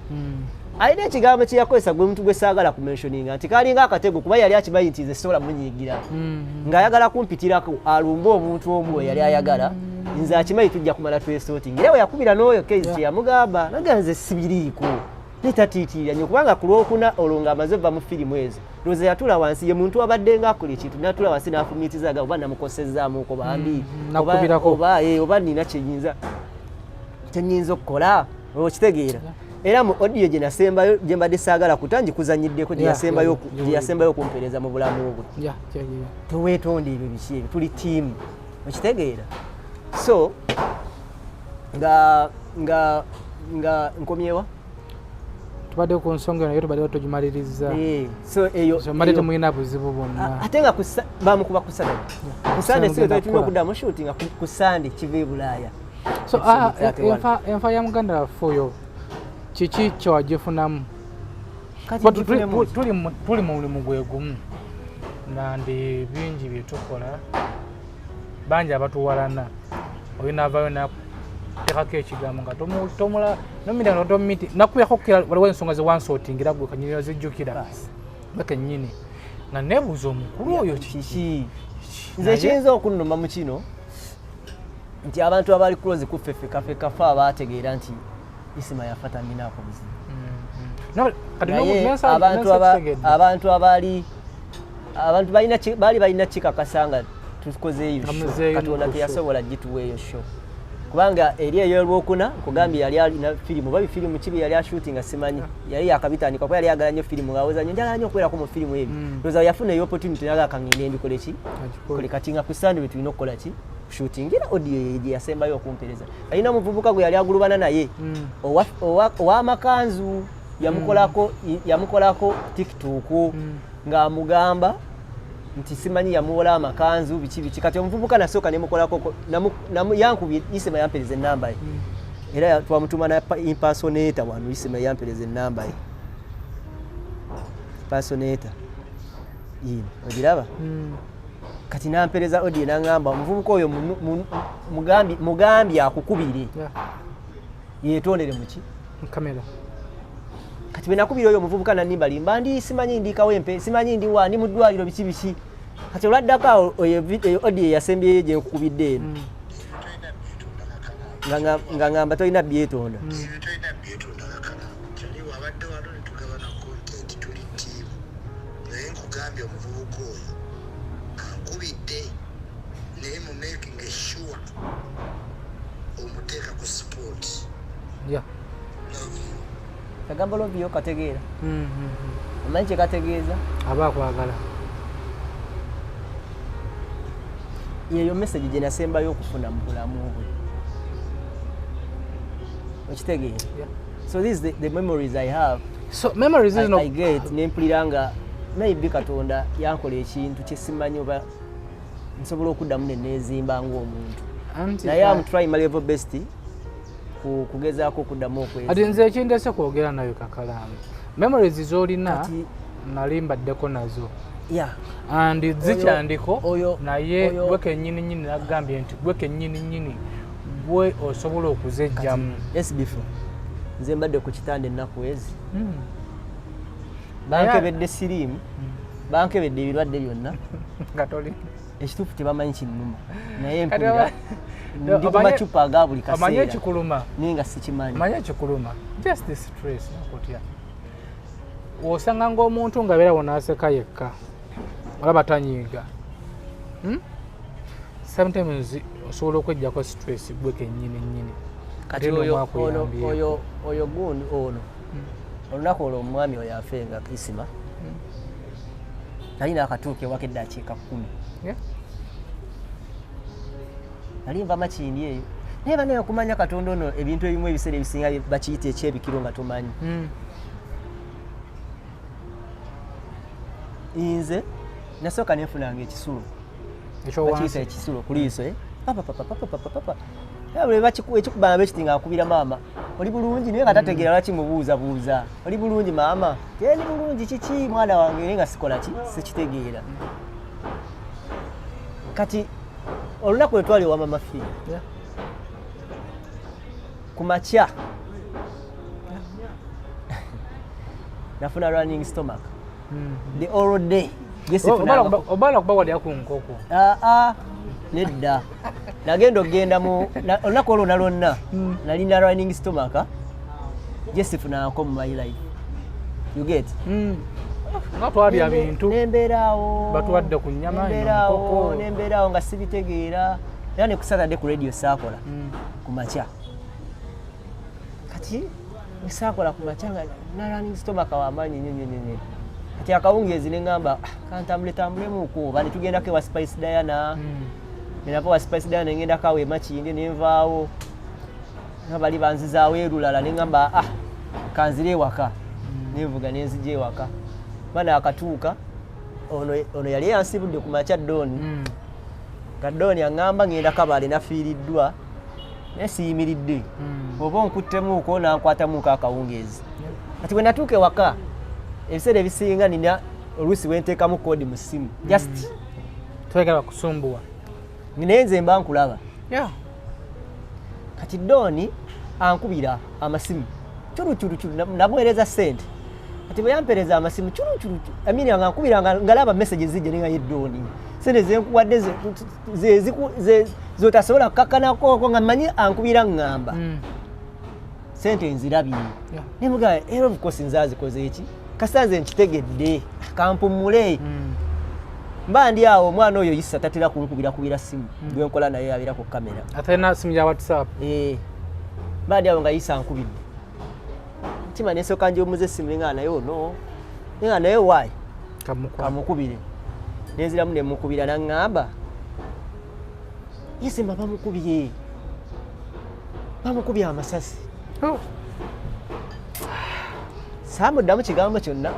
alina ekigambo kye yakozesa gwe muntu gwe saagala ku mentioninga nti kalinga akatego kuba yali akimanyi nti nze sobola munyiigira ng'ayagala kumpitirako alumbe omuntu omu we yali ayagala nze akimanyi tujja kumala twesorting era we yakubira n'oyo keizi kye yamugamba naga nze sibiriiko netatiitirira nnyo kubanga ku lwokuna olwo ng'amaze ova mu firimu ezo looza yatula wansi ye muntu abadde ng'akola ekintu natula wansi n'afumiitizaaga oba namukosezaamuko bambi oba nina kyenyinza okukola okitegeera era mu audio gye nasembayo gye mbadde saagala kutangi kuzanyiddeko gye yasembayo okumpeereza mu bulamu bwe teweetonda ebyo biki ebyo tuli tiimu okitegeera so nga nkomyewa tubadde ku nsonga naye tubadde tugimaliriza so eyo mbadde temulina buzibu bwonna ate nga bamukuba ku Saturday ku Sunday sio tulina okuddamu shooting ku Sunday kiva e Bulaaya so enfa ya muganda waffe oyo kiki kyewagifunamu tuli mu mulimu gwe gumu nandi bingi byetukola bangi abatuwalana oyinaavayo nakutekako ekigambo nga tomula nomira notomiti nakubirako waliwo ensonga zewansotingira gwe kanyini zijjukira bakennyini nga nebuuza omukulu oyo kiki nze ekiyinza okunnuma mu kino nti abantu abali close ku ffeffe kaffe abaategeera nti isima yafa tanninaako buzibu abantu baali balina kikakasa nga tukozeeyo katonda teyasobola gituweeyo sho kubanga eri eyo olwokuna kugambye yali alina firimu babi firimu kibi yali ashootinga simanyi yali yakabitandika kuba yali ayagala nnyo firimu ng'aweza nnyo njagala nnyo okubeerako mu firimu ebyo looza yafuna eyo opportunity naga akangende mbikole ki kole kati nga ku Sunday bwe tulina okukola ki shooting era audio gye yasembayo okumpereza alina omuvubuka gwe yali agulubana naye ow'amakanzu yamukolako tiktok ng'amugamba nti simanyi yamuwola amakanzu biki kati omuvubuka nasooka nemukolako yankubye isima yampereza ennamba ye era twamutuma na impersonator wano isima yampereza ennamba ye impersonator ogiraba kati nampereza audio nangamba omuvubuka oyo mugambye akukubire yetondere muki kamera kati bwe nakubira oyo omuvubuka nanimbalimba ndi simanyi ndi kawempe simanyi ndi wani mu ddwaliro biki kati olwaddako oyo audio yasembyeyo gye nkukubidde eno nga ngamba tolina byetonda kagamba lobyo kategeera amanyi kye kategeeza aba akwagala yeyo message gye nasembayo okufuna mu bulamu bwe okitegeera so this is the memories I have so memories is I get nempulira nga maybe katonda yankola ekintu kyesimanyi oba nsobola okuddamu neneezimba ng'omuntu naye am trying my level best kugezaako okuddamu okwezi ati nze ekindese kwogera nayo Kakalamu memories z'olina nali mbaddeko nazo and zikyandiko naye gwe kennyini nagambye nti gwe kennyini gwe osobola okuzejjamu before nze mbadde ku kitanda ennaku ezi bankebedde siriimu bankebedde ebirwadde byonna nga toli ekituufu tebamanyi kinnuma naye mpulira ndi ku macupa aga buli kaseera amanye ekikuluma naye nga sikimanyi amanye ekikuluma just the stress nakutya osanga ng'omuntu nga beera wonaaseka yekka olaba tanyiiga sometimes osobola okwejjako stress gwe kennyini kati oyo gundi ono olunaku olwo omwami oyo afenga isima nalina akatuuka ewaka eddakiika 10 nali nva makindi eyo naye banaye okumanya Katonda ono ebintu ebimu ebiseera ebisinga bakiyita ekyebikiro nga tomanyi nze nasooka nenfunanga ekisulo bakiyita ekisulo ku liiso ekikubanga bekiti nga akubira maama oli bulungi naye nga tategeera lwaki mubuuzabuuza oli bulungi maama ndi bulungi kiki mwana wange naye nga sikola ki sikitegeera kati olunaku lwetwali owa mama ffe ku makya nafuna running stomach the all day obala kuba wali akunkoko nedda nagenda okgenda mu olunaku olwonna lwonna nalina running stomach gyesifunako mu my life you get nga twalya bintu nembeeraawo batwadde ku nnyama nembeeraawo nga sibitegeera era ne ku Saturday ku radio saakola ku makya kati esaakola ku makya nga running stomach wamaanyi nyenyenyenye kati akawungeezi neŋŋamba kantambuletambulemuko oba netugendako ewa Spice Diana nenava wa Spice Diana nengendako awo emakindi nenvaawo nga bali banzizaawo erulala neŋŋamba kanzire ewaka nenvuga nenzija ewaka mana akatuuka ono yali yansibudde ku makya Dooni nga Dooni aŋŋamba ngenda Kabale nafiiriddwa naye siyimiridde oba onkuttemuuko nankwatamuuko akawungeezi kati bwe natuuka ewaka ebiseera ebisinga nina oluusi wenteekamu koodi mu ssimu just twegala kusumbuwa naye nze mba nkulaba kati Dooni ankubira amasimu curucurucuru namuweereza ssente kati bwe yampeereza amasimu curucurucu amini nga nkubira ngalaba message zijja nenga ye Dooni sente zenkuwadde zotasobola kukakkanako nga mmanyi ankubira ŋŋamba sente nzirabye nemugaa era of course nze azikoze eki kasita nze nkitegedde kampumule mba ndi awo omwana oyo yisa tatera kunkubira simu gwenkola naye abeera ku kamera atena simu ya WhatsApp mba ndi awo nga yisa nkubidde kima nesooka njomuze simu nenga naye nenga naye waayi kamukubire nenziramu nemukubira naŋŋamba yesemba bamukubye amasasi saamuddamu kigambo kyonna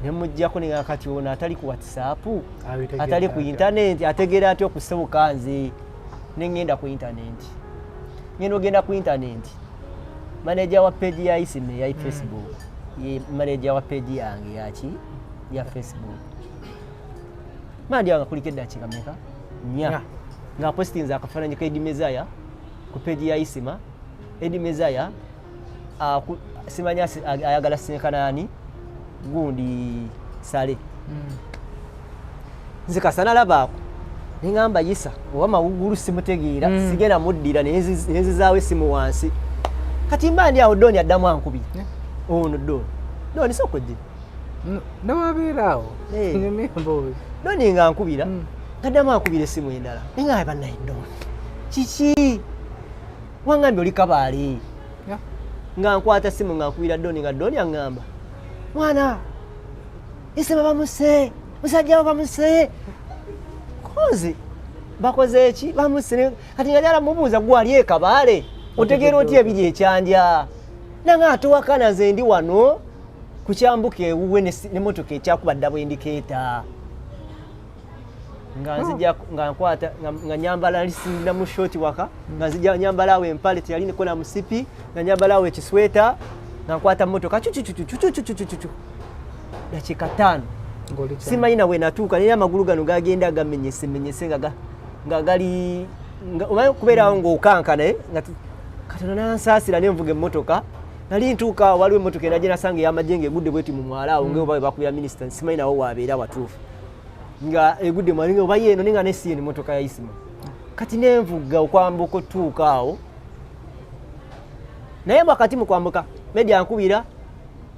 nemuggyako nenga kati ono atali ku WhatsApp atali ku intaneti ategeera atya okusebuka nze nengenda ku intaneti ngenda ogenda ku intaneti maneja wa page ya isime ya Facebook ye maneja wa page yange ya Facebook mandi anga kulike dakiika meka nga postinze akafaananyi ka Eddie Mezaya ku page ya isima Eddie Mezaya simanya ayagala senkanani gundi sale nze kasana labaako neŋŋamba yisa oba mawugulu simutegeera sigenda muddira nenzizaawo simu wansi kati mba ndi awo Dooni addamu ankubira ono Dooni sokojje nawabeeraawo Dooni nga nkubira addamu ankubira essimu endala neŋŋamba bannaye Dooni kiki wangambye oli Kabaale nga nkwata simu nga nkubira Dooni nga Dooni aŋŋamba mwana isema bamuse musajja bamuse kozi bakoze eki bamuse kati nga jala mubuuza gwali e Kabaale otegeera otya ebiri ekyanja nanga atowakana nze ndi wano ku kyambuka ewuwe n'emmotoka ekyakubadda bwendikeeta nga nzija nga nkwata nga nyambala lisindira mu shoti waka nga nzija nyambala awo empale teyali nikola musipi nga nyambala awo ekisweta nga nkwata mmotoka cucucucucucucucucu dakiika 5 simanyi nawe natuuka naye amagulu gano gagenda gamenyesemenyese nga gali omanyi kubeerawo ng'okankana katono nansaasira nenvuga emmotoka nali ntuuka waliwo emmotoka era gye nasanga ey'amajje ng'egudde bweti mu mwala awo ngaoba bwe bakubira minisita simanyi nawo waabeera watuufu nga egudde mwalinga oba yeeno nenga nesiye emmotoka ya isima kati nenvuga okwambuka otuuka awo naye wakati mu kwambuka media ankubira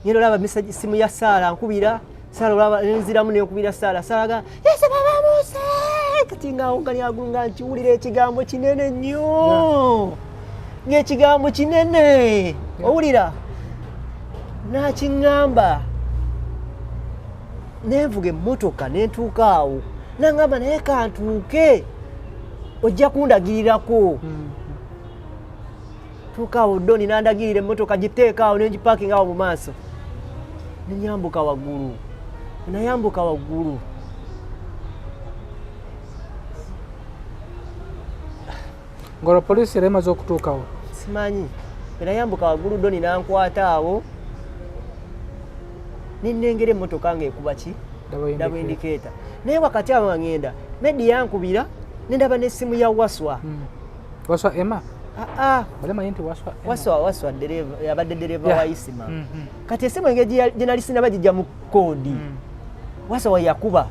ngenda olaba simu ya Saala ankubira Saala olaba nenziramu nenkubira Saala yese babamuse kati nga gali agulu nga nkiwulira ekigambo kinene nnyo ng'ekigambo kinene owulira nakiŋŋamba nenvuga emmotoka nentuuka awo nangamba naye kantuuke ojja kundagirirako tuuka awo Doni nandagirira emmotoka giteeka awo nengipakinga awo mu maaso nenyambuka waggulu nayambuka waggulu ngolo poliisi era emaze okutuukawo simanyi nayambuka waggulu Doni nankwata awo nenengera emmotoka ngaekuba ki dabo indikeeta naye wakati awo ngenda Medi yankubira nendaba n'essimu ya Waswa Waswa Emma Balema yinti waswa dereva yabadde dereva wa Isima kati esimu engeri gye nali sinaba gijja mu koodi Waswa yakuba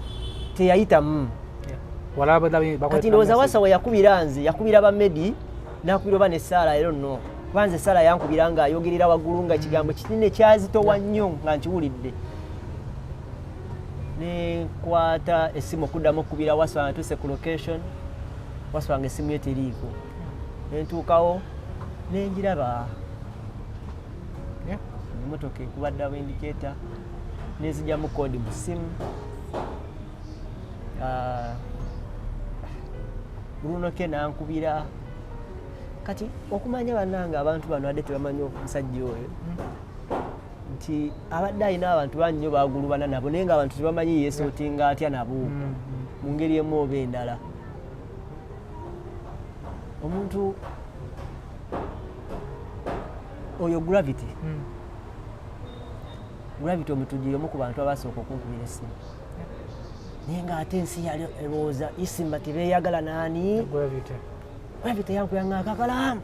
teyayita kati ndowooza Waswa yakubira nze yakubira ba Medi nakubira ba ne Sara ero no kwanze Sara yankubira nga ayogerera waggulu nga ekigambo kinene kyazitowa nnyo nga nkiwulidde nekwata esimu okuddamu okubira Waswa natuuse ku location Waswa nga esimu ye teriiko nentuukawo nenjiraba emmotoka ekubadde abo indikeeta nezijjamu koodi mu ssimu Brunoke nankubira kati okumanya bannange abantu bano adde tebamanyi omusajja oyo nti abadde alina abantu bannyo bagulubana nabo naye nga abantu tebamanyi yeesootinga atya nabo mu ngeri emu oba endala omuntu oyo Gravity omutujire omu ku bantu abasooka okunkubira essimu naye nga ate ensi yali erowooza Isima tebeeyagala naani Gravity yankuyanga Kakalamu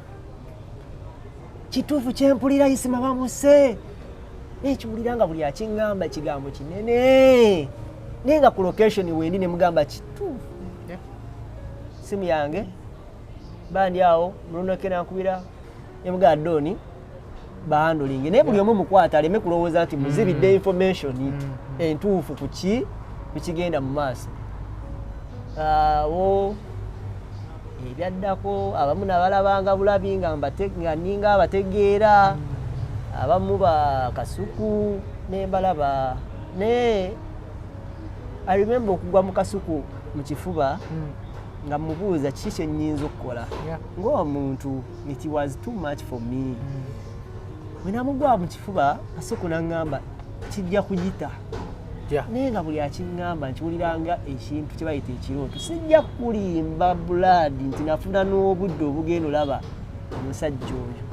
kituufu kyempulira Isima bamuse nekiwulira nga buli akiŋŋamba ekigambo kinene naye nga ku location wendi nemugamba kituufu simu yange bandi awo Brunoke nankubira emugaa Doni bahandolinge naye buli omu mukwata aleme kulowooza nti muzibidde information entuufu kukigenda mu maaso awo ebyaddako abamu nabalabanga bulabi nga ninga abategeera abamu bakasuku nembalaba naye I remember okugwa mu kasuku mu kifuba nga mubuuza kiki kyennyinza okukola ng'omuntu it was too much for me bwe namugwa mu kifuba kasuku naŋŋamba kijja kuyita naye nga buli akiŋŋamba nkiwuliranga ekintu kye bayita ekirooto sijja kulimba bulaadi nti nafuna n'obudde obugenda olaba omusajja oyo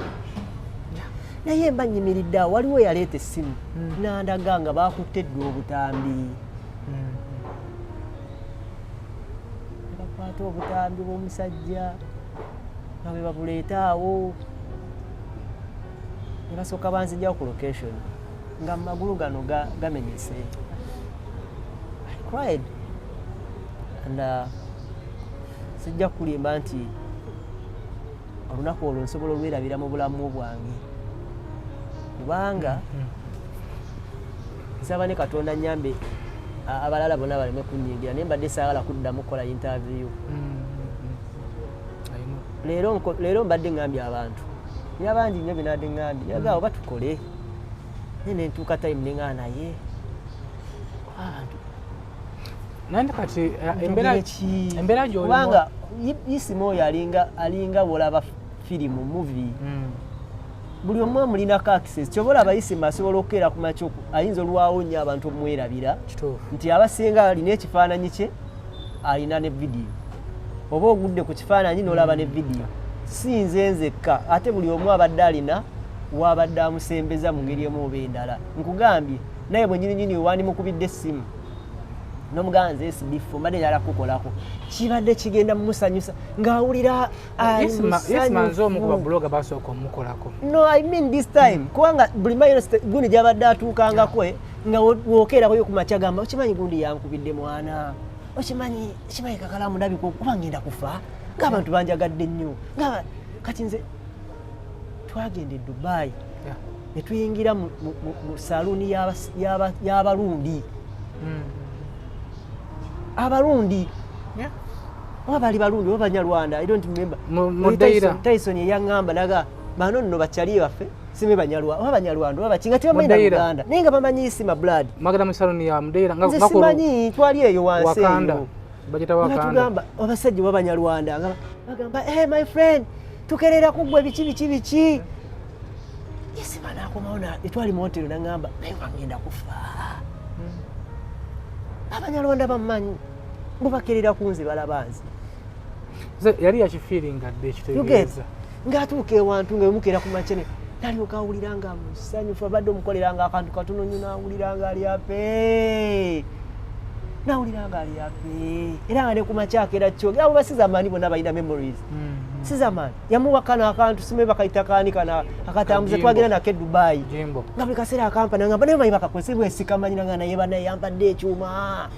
naye mba nnyimiridde awo waliwo yaleeta essimu nandaga nga bakutte dde obutambi bakwata obutambi bw'omusajja nga bwe babuleeta awo ne basooka banzijjawo ku location nga mu magulu gano gamenyese I cried and sijja kulimba nti olunaku olwo nsobola olwerabira mu bulamu bwange kubanga nsaba ne Katonda nnyambe abalala bonna baleme kunyingira naye mbadde saagala kuddamu kukola interview leero mbadde ŋŋambye abantu naye abangi nnyo binadde ŋŋambye yagaawo batukole naye nentuuka time neŋŋaa naye nandi kati embeera kubanga Isima oyo alinga bwolaba firimu movie buli omu amulinako access kyoba olaba Isima asobola okukeera ku makyo ayinza olwawo nnyo abantu omwerabira nti abasinga alina ekifaananyi kye alina ne vidiyo oba ogudde ku kifaananyi n'olaba ne vidiyo si nze nzekka ate buli omu abadde alina wabadde amusembeza mu ngeri emu oba endala nkugambye naye bwe nyininyini wandimukubidde essimu n'omugamba nze esibifu mbadde njala kukolako kibadde kigenda mumusanyusa ng'awulira Isima nze omu ku babuloga basooka omukolako no I mean this time kubanga buli mayiro gundi gyabadde atuukangako nga wookeerakoyo ku makya gamba okimanyi gundi yankubidde mwana okimanyi Kakalamu ndabika okuba ngenda kufa ng'abantu banjagadde nnyo kati nze twagenda e Dubai ne tuyingira mu saluuni y'abalundi abalundi oba bali balundi oba Banyarwanda I don't remember Tyson eyaŋŋamba naga bano nno bakyali baffe sime banyalwanda oba kinga tebamanyi na Uganda nenga bamanyi isima blood magana mu saloni ya Mudeira nga simanyi twali eyo wansi Wakanda bajita Wakanda tugamba abasajja b'abanyalwanda nga bagamba my friend tukerera kugwe biki isima nakomaona etwali montero nangamba naye bagenda kufa abanyalwanda bamanyi bubakerera kunze balabanzi yali yakifiiringa dde ekitegeeza ng'atuuka ewantu ng'emukera ku makene nalyoka awuliranga musanyufu abadde omukoleranga akantu katono nnyo nawuliranga ali ape era nga ne ku makyaka era kyogera abo basizamaani bonna balina memories sizamaani yamuwakana akantu sime bakayita kaani kana akatambuza twagenda nako e Dubai nga buli kaseera akampa nangamba naye manyi bakakozebwa esikamanyi nanga naye banaye yampadde ekyuma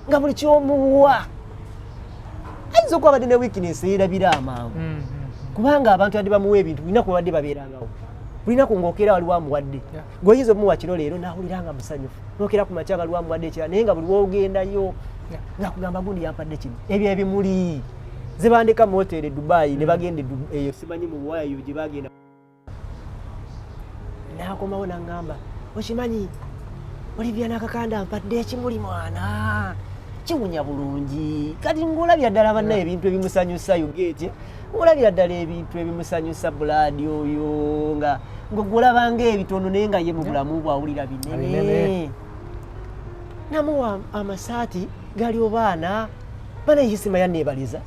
nga buli kyomuwa ayinza okuba badde ne weakness yerabira amangu kubanga abantu badde bamuwa ebintu bulina kuba badde babeerangawo bulina kungookera waliwo amuwadde gweoyinza omuwa kino leero nawuliranga musanyufu nookera ku makyaka waliwo amuwadde ekirala naye nga buli woogendayo nakugamba gundi yampadde kino ebyo ebimuli ze bandeka mu hoteri e Dubai ne bagenda eyo simanyi mu wayo gye bagenda nakomawo nangamba okimanyi Olivia nakakanda mpadde ekimuli mwana kiwunya bulungi kati ng'olabira ddala bannaye ebintu ebimusanyusa yogete olabira ddala ebintu ebimusanyusa buladi oyo nga ng'ogulabanga ebitono naye nga ye mu bulamu bwawulira binene namuwa amasaati gali obaana bana yisima yanneebaliza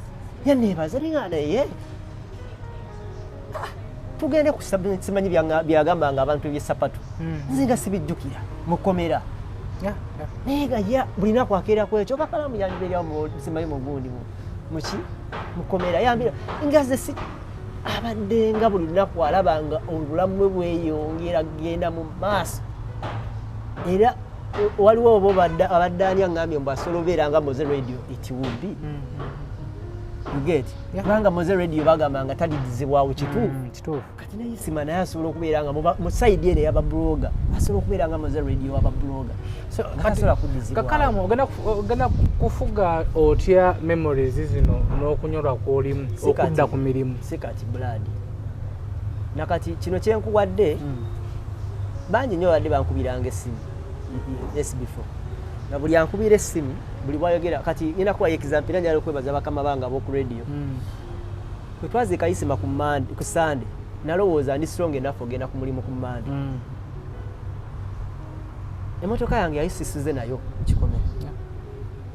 ninga naye tugende ku simanyi byagamba nga abantu ebyesapatu nze nga sibijjukira mukomera naye nga bulinaku akeerako ekyo Kakalamu yanjiberawo simanyi mugundi muki mukomera yambira nga ze si abadde nga buli lunaku alabanga obulamu bwe bweyongera genda mu maaso era waliwo obo abadde ani aŋŋambye mbu asobola obeera nga Moze Radio ekiwumbi kubanga Moze Radio bagambanga talidizibwawo kituufu kati naye isima naye asobola okubeera nga mu saidi eno ey'ababloga asobola okubeera nga Moze Radio w'ababloga asobola kudizibwawo. Kakalamu ogenda kufuga otya memories zino n'okunyolwa kw'olimu okudda ku mirimu si kati blood nakati kino kyenkuwadde bangi nnyo badde bankubiranga essimu before na buli ankubira essimu buli bwayogera kati ngenda kuwa example njala okwebaza bakama banga ab'oku radio bwe twaziika isima ku Sunday nalowooza ndi strong enough ogenda ku mulimu ku Monday emotoka yange yayisisize nayo kikomera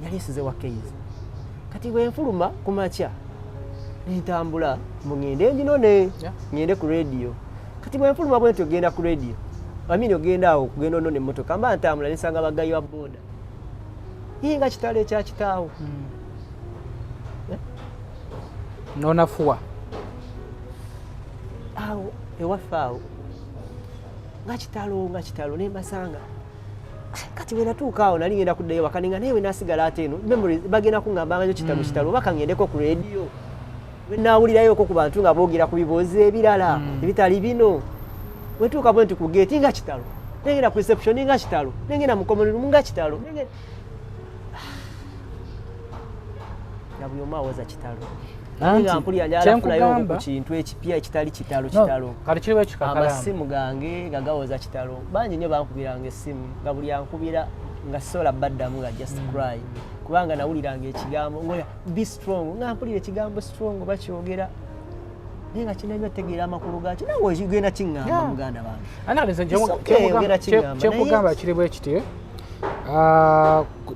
yali isize wa Keizi kati bwe nfuluma ku makya nentambula mungende njinone ngende ku radio kati bwe nfuluma bwe ogenda ku radio amini ogenda awo kugenda onone emmotoka mba ntambula nisanga bagayi wa boda yinga kitalo ekya kitaawo nonafuwa awo ewaffe awo nga kitalo nembasanga kati bwe natuuka awo nali ngenda kuddayo wakaninga naye we nasigala ate eno memories bagenda kuŋŋambanga nyo kitalo oba kangendeko ku radio we naawulirayoko ku bantu nga boogera ku biboozi ebirala ebitali bino wetuuka bwe nti ku geeti nga kitalo nengenda ku reception nga kitalo nengenda mu common room nga kitalo na buli omu awoza kitalo nga mpulira njalafunayo ku kintu ekipya ekitali kitalo kati kiriwo ekikakalamu amasimu gange nga gawoza kitalo bangi nnyo bankubiranga essimu nga buli ankubira nga sola baddamu nga just cry kubanga nawuliranga ekigambo ngoya be strong nga mpulira ekigambo strong bakyogera naye nga kinanywa tegeera amakulu gakyo nawe ogenda kiŋŋamba muganda bange kyekugamba kiri bwe kiti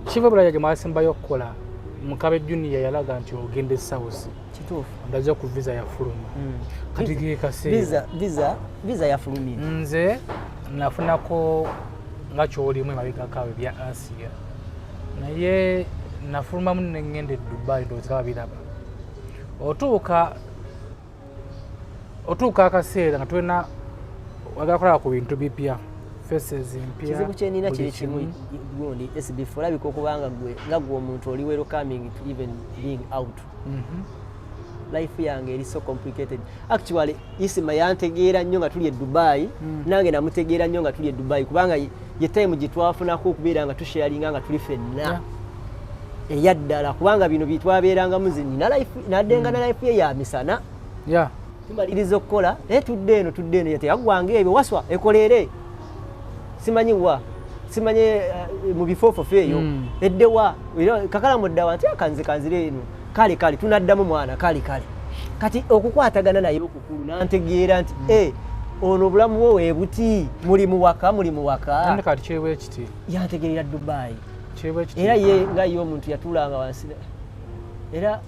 kiva bulaja gye mwasimbayo okukola mukabe junior yalaga nti ogenda esouth kituufu ndaze ku visa yafuluma kati gekaseera visa yafulumye nze nafunako nga kyolimu emabegakawe bya Asia naye nafulumamu neŋŋenda e Dubai ndowooza babiraba otuuka akaseera nga tulina wagala kulaba ku bintu bipya faces empya kizibu kyenina kiri kimu gundi SB4 olabika okubanga nga gwe omuntu oli welcoming to even being out life yange eri so complicated actually isima yantegeera nnyo nga tuli e Dubai nange namutegeera nnyo nga tuli e Dubai kubanga ye time gye twafunako okubeera nga tusharinga nga tuli ffenna eyaddala kubanga bino bitwabeerangamu zinina life naddenga na life ye ya misana tumaliriza okukola tudde eno yate yagwanga ebyo waswa ekolere simanyi mu bifofo feeyo eddewa Kakalamu ddawa nti kanzire eno kale tunaddamu mwana kale kati okukwatagana naye okukulu nantegeera nti ono obulamu bwo webuti mulimu waka kati kyewe ekiti yantegeerera Dubai era ye nga ye omuntu yatulanga wansi era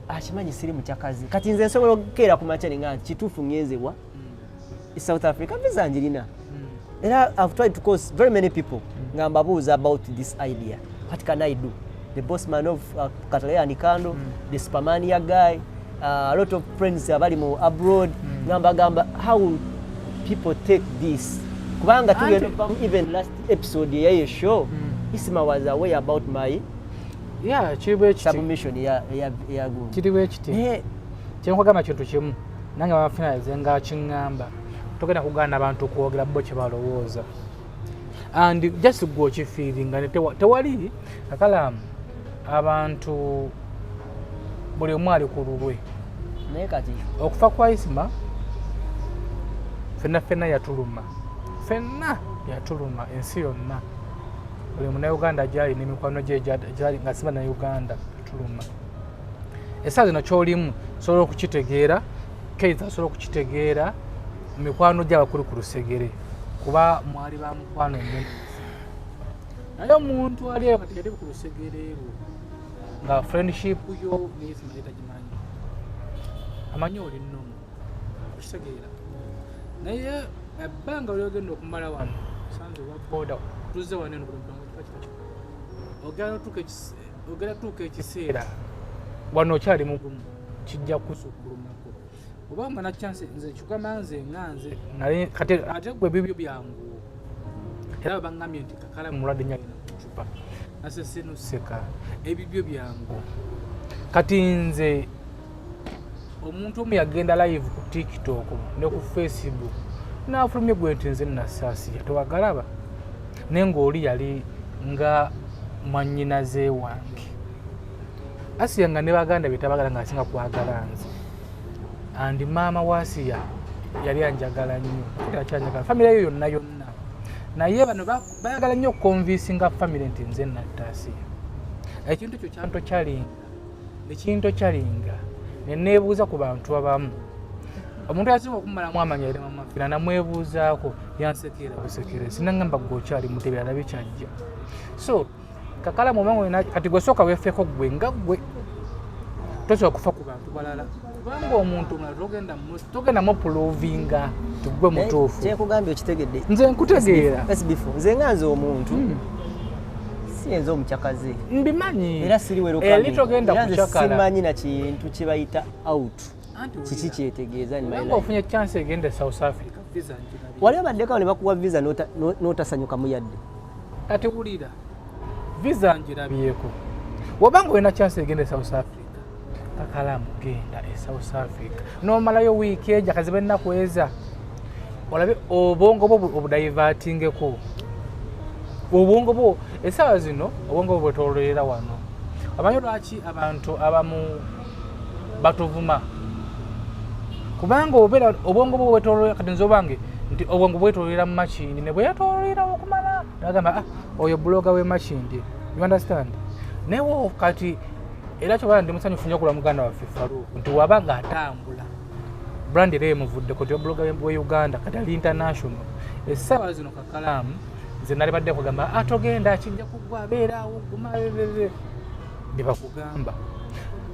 akimanyi siri mukyakazi kati nze nsobola okukeera ku makya nga nti kituufu ngenzebwa South Africa visa njirina era I've tried to cause very many people nga mbabuuza about this idea. What can I do? The boss man of Kakalamu Kando, the Supermania guy, a lot of friends abali mu abroad gamba how will people take this kubanga even last episode ya show Isma was aware about my submission ya kiriwe kiti kyenkogamba kintu kimu nange bafinalize nga kingamba togenda kugaana abantu okwogera bo kye balowooza and just go kifiiringa tewali Kakalamu abantu buli omu ali ku lulwe naye kati okufa kwa Isma fenna yatuluma ensi yonna buli Munnayuganda gyali n'emikwano gye gyali nga siba na Uganda yatuluma essaawa zino kyolimu sobola okukitegeera Keith asobola okukitegeera mu mikwano gy'abakulu ku lusegere kuba mwali ba mukwano nnyo naye omuntu ali eyo kati yali ku lusegere nga friendship yo n'Isma tagimanyi amanyi oli nnomu okitegeera naye ebbanga lyogenda okumala wano sanze waboda tuzze wano eno buli ogera tuuka ekiseera wano okyali mugumu kijja kusukkulumako obanga na chance nze kigamba nze kati ate gwe bibyo byangu era bangambye nti Kakalamu mulwadde nnyo alina kucupa nase sinuseka ebibyo byangu kati nze omuntu omu yagenda live ku TikTok ne ku Facebook n'afulumye gwe nti nze nasaasiya tewagalaba naye ng'oli yali nga mwannyinaze wange Asiya nga ne baganda betabagala nga asinga kwagala nze andi maama wa Asiya yali anjagala nnyo akyanjagala famire yo yonna naye bano bayagala nnyo okukonvinsinga famire nti nze natta Asiya ekintu ekyo kyalinga neneebuuza ku bantu abamu omuntu yasinga okumalamu amanya yali mamafina namwebuuzaako yansekeera busekere sinangamba gwokyali mutebe alabe kyajja so Kakalamu omango kati gwe sooka weefeeko gwe nga gwe tosobola kufa ku bantu balala kubanga omuntu omulala togenda mupuloovinga tugwe mutuufu kyekugambye okitegedde nze nkutegeera nze nga nze omuntu siyenza omukyakaze mbimanyi era siriwerokali togenda kukyakala simanyi na kintu kye bayita out kiki kyetegeeza nga ofunye chance egende South Africa visa wali abaddeko ne bakuwa visa n'otasanyuka muyadde kati wulira visa njirabyeko wabanga olina chance egende South Africa Kakalamu genda South Africa n'omalayo wiiki eja kaziba ennaku eza olabe obwongo bwo obudivertingeko obwongo bwo essaawa zino obwongo bwo bwetololera wano amanyi lwaki abantu abamu batuvuma kubanga obeera obwongo bwo bwetololera kati nze obange nti obwongo bwetololera mu makindi ne bwetololera okumala nagamba oyo buloga w'emakindi you understand newo kati era kyobala ndi musanyufu nnyo okulwa muganda waffe Farouk nti wabanga atambula brand era emuvudde koti obuloga we Uganda kati ali international essaawa zino Kakalamu nze nalibadde kugamba atogenda kijja kugwa abeeraawo gumalelele bye bakugamba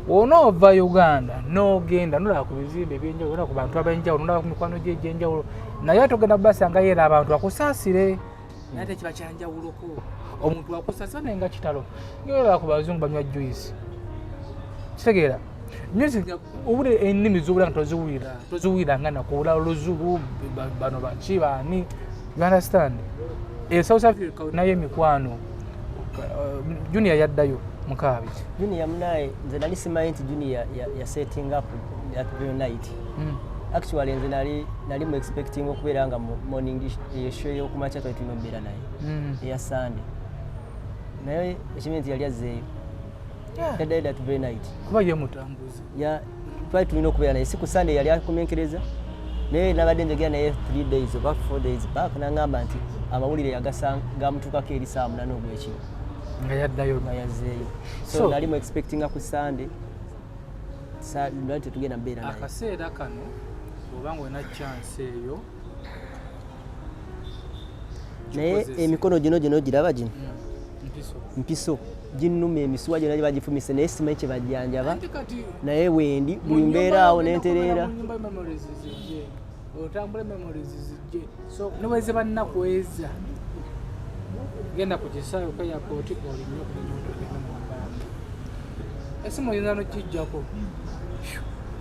onoova Uganda n'ogenda nolaba ku bizimbe ebyenjawulo nolaba ku bantu ab'enjawulo nolaba ku mikwano gye egy'enjawulo naye atogenda kubasanga yeera abantu akusaasire naye tekiba kyanjawuloko omuntu akusaasira naye nga kitalo ngeolaba ku bazungu banywa juice kitegeera music obule ennimi z'obulanga toziwulira nga nakuwula Luzulu bano baki baani you understand South Africa naye emikwano Junior yaddayo mukaabi Junior munaye nze nali simanyi nti Junior ya setting up at the night actually nze nali mu expecting okubeera nga morning show y'okumakya twali tulina obeera naye eya Sunday naye ekimenti yali azzeeyo yaddayo at the night kuba ye mutambuzi twali tulina okubeera naye si ku Sunday yali akumenkereza naye nabadde njogera naye 3 days oba 4 days back n'aŋŋamba nti amawulire gamutuukako eri saa 8 ogw'ekiro nga yaddayo nga yazzeeyo so nali mu expectinga ku Sunday lwali tetugenda mbeera naye akaseera kano obanga olina chance eyo naye emikono gino giraba gino mpiso ginnuma emisuwa gyonna gyebagifumise naye simanyi kye bajjanjaba naye wendi buli mbeera awo nentereera otambula memories zijje so nibweze bannakweza genda ku kisaawe okayapooti olinnyo kulinyootogenda mu mbaala esimu oyinza nokijjako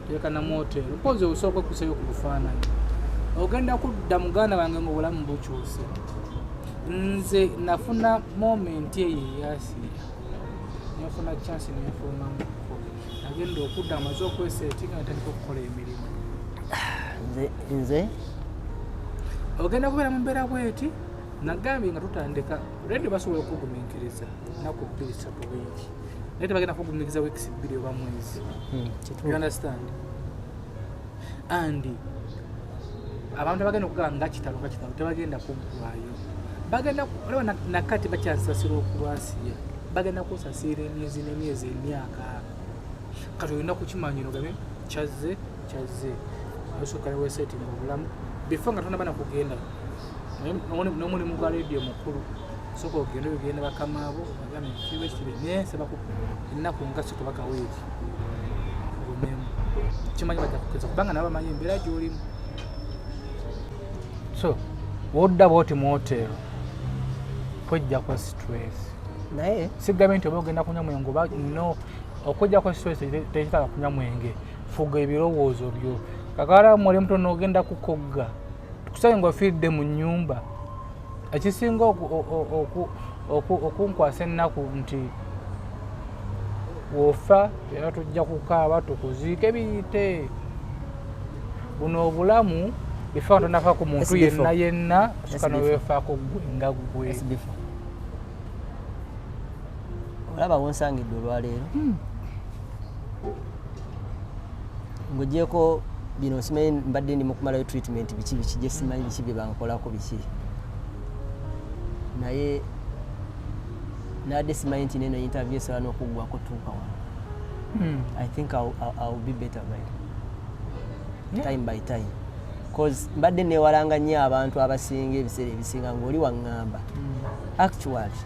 tekana motero mpozi osooka okusayo ku bufaananyi ogenda kudda muganda wange ngaobulamu bukyuse nze nafuna moment eyo eyasiira nefuna chance nefumamuko nagenda okudda amaze okwesetinga natandika okukola emirimu nze ogenda kubeera mu mbeera bweti nagambye nga tutandika redi basobola okugumiikiriza naku 2-3 wiiki naye tebagenda kugumiikiriza weeks 2 oba mwezi you understand and abantu bagenda okugamba nga kitalo tebagenda kuggwayo bagenda olaba nakati bakyasasira okulwasiya bagenda kusasira emyezi n'emyezi emyaka kati olina kukimanyira ogambe kyazze osokale wesetting obulamu before nga tonaba nakugenda n'omulimu gwa radio mukulu soka ogenda bakama abo bagambe kibe nesaba ennaku nga sito bakaweeki omemu kimanyi bajakukeza kubanga nabo bamanyi embeera gy'olimu so wodda bwoti mu hotel kwejjako stress naye sigambye nti oba ogenda kunywa mwenge oba no okujjako stress tekitaka kunywa mwenge fuga ebirowoozo byo Kakalamu oli mutono ogenda kukogga tukusaye ng'ofiiridde mu nnyumba ekisinga okunkwasa ennaku nti wofa era tujja kukaaba tukuziika ebiyite buno obulamu bifa tonava ku muntu yenna soka noweefaako gwe nga gwe olaba wonsangidde olwaleero ng'ogyeko bino simanyi mbadde ndi mu kumalayo treatment biki gye simanyi biki bye bankolako biki naye nadde simanyi nti neno interview esobola n'okuggwako tuuka wano I think I'll be better time by time cause mbadde neewalanga nnyo abantu abasinga ebiseera ebisinga ng'oli waŋŋamba actually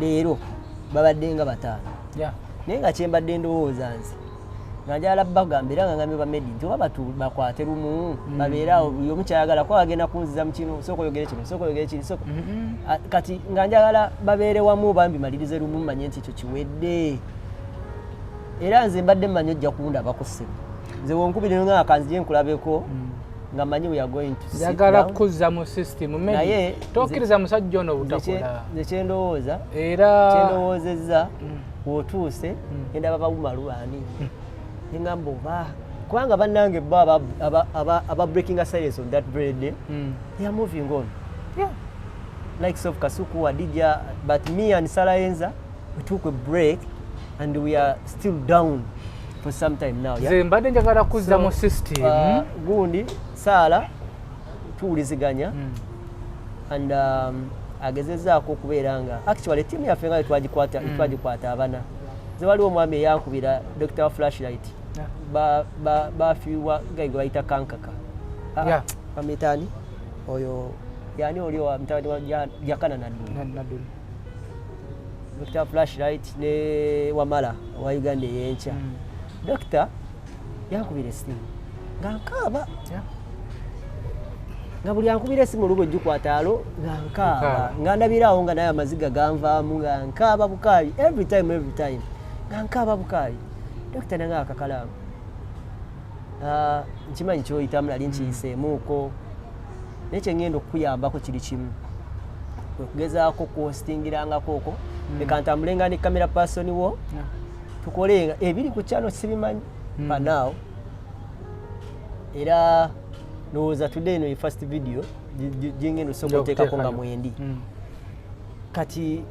leero babadde nga 5 naye nga kyembadde ndowooza nze nga njagala bagamba era nga ngambye bamedi nti oba bakwate lumu babeere awo buli omu kyayagala kuba bagenda kunziza mu kino sooka oyogere kino sooka oyogere kiri sooka kati nga njagala babeere wamu bambi malirize lumu manye nti ekyo kiwedde era nze mbadde mmanyi ojja kundabako ssebo nze wonkubire nga akanzije nkulabeko nga manyi we are going to sit njagala kuzza mu system naye tokkiriza musajja ono obutakola nze kyendowooza era kyendowoozezza wotuuse endaba bawumalwani engamba oba kubanga bannange bo aba breaking a silence on that very day they are moving on likes of Kasuku Adija but me and Salayenza we took a break and we are still down for some time now ze mbadde njagala kuzza mu system gundi Sala tuwuliziganya and agezezaako okubeera nga actually team yaffe nga twagikwata abana ze waliwo omwami eyankubira Dr. Flashlight bafiibwa gaigo bayita kankaka bamitani oyo yani oliwo mtabani wa jakana Nadulu Dr. Flashlight ne Wamala wa Uganda yencha Dr. yankubira esimu nga nkaaba nga buli ankubira esimu olugo jjukwataalo nga nkaaba nga ndabiraawo nga naye amaziga ganvaamu nga nkaaba bukaayi every time nga nkaaba bukaayi Dr. nanga Kakalamu nkimanyi kyoyitamu nali nkiyiseemuuko naye kyengenda okukuyambako kiri kimu okugezaako kuhostingirangako okwo leka ntambulenga ne camera person wo tukolenga ebiri ku channel sibimanyi panao era ndowooza today no first video jingendo osobola oteekako nga mwendi kati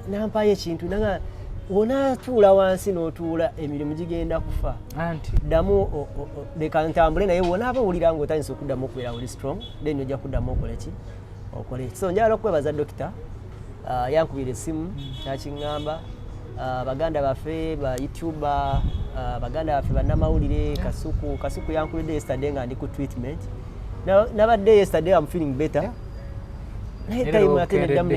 nampayo ekintu nanga onaatuula wansi n'otuula emirimu gigenda kufa anti ddamu leka ntambule naye wonaaba owulira ng'otandisa okuddamu okubeera uli strong then ojja kuddamu okole so njagala okwebaza dokita yankubira essimu nakiŋŋamba baganda baffe ba youtuber baganda baffe bannamawulire kasuku yankubidde yesterday nga ndi ku treatment nabadde yesterday I'm feeling better naye time ate neddamu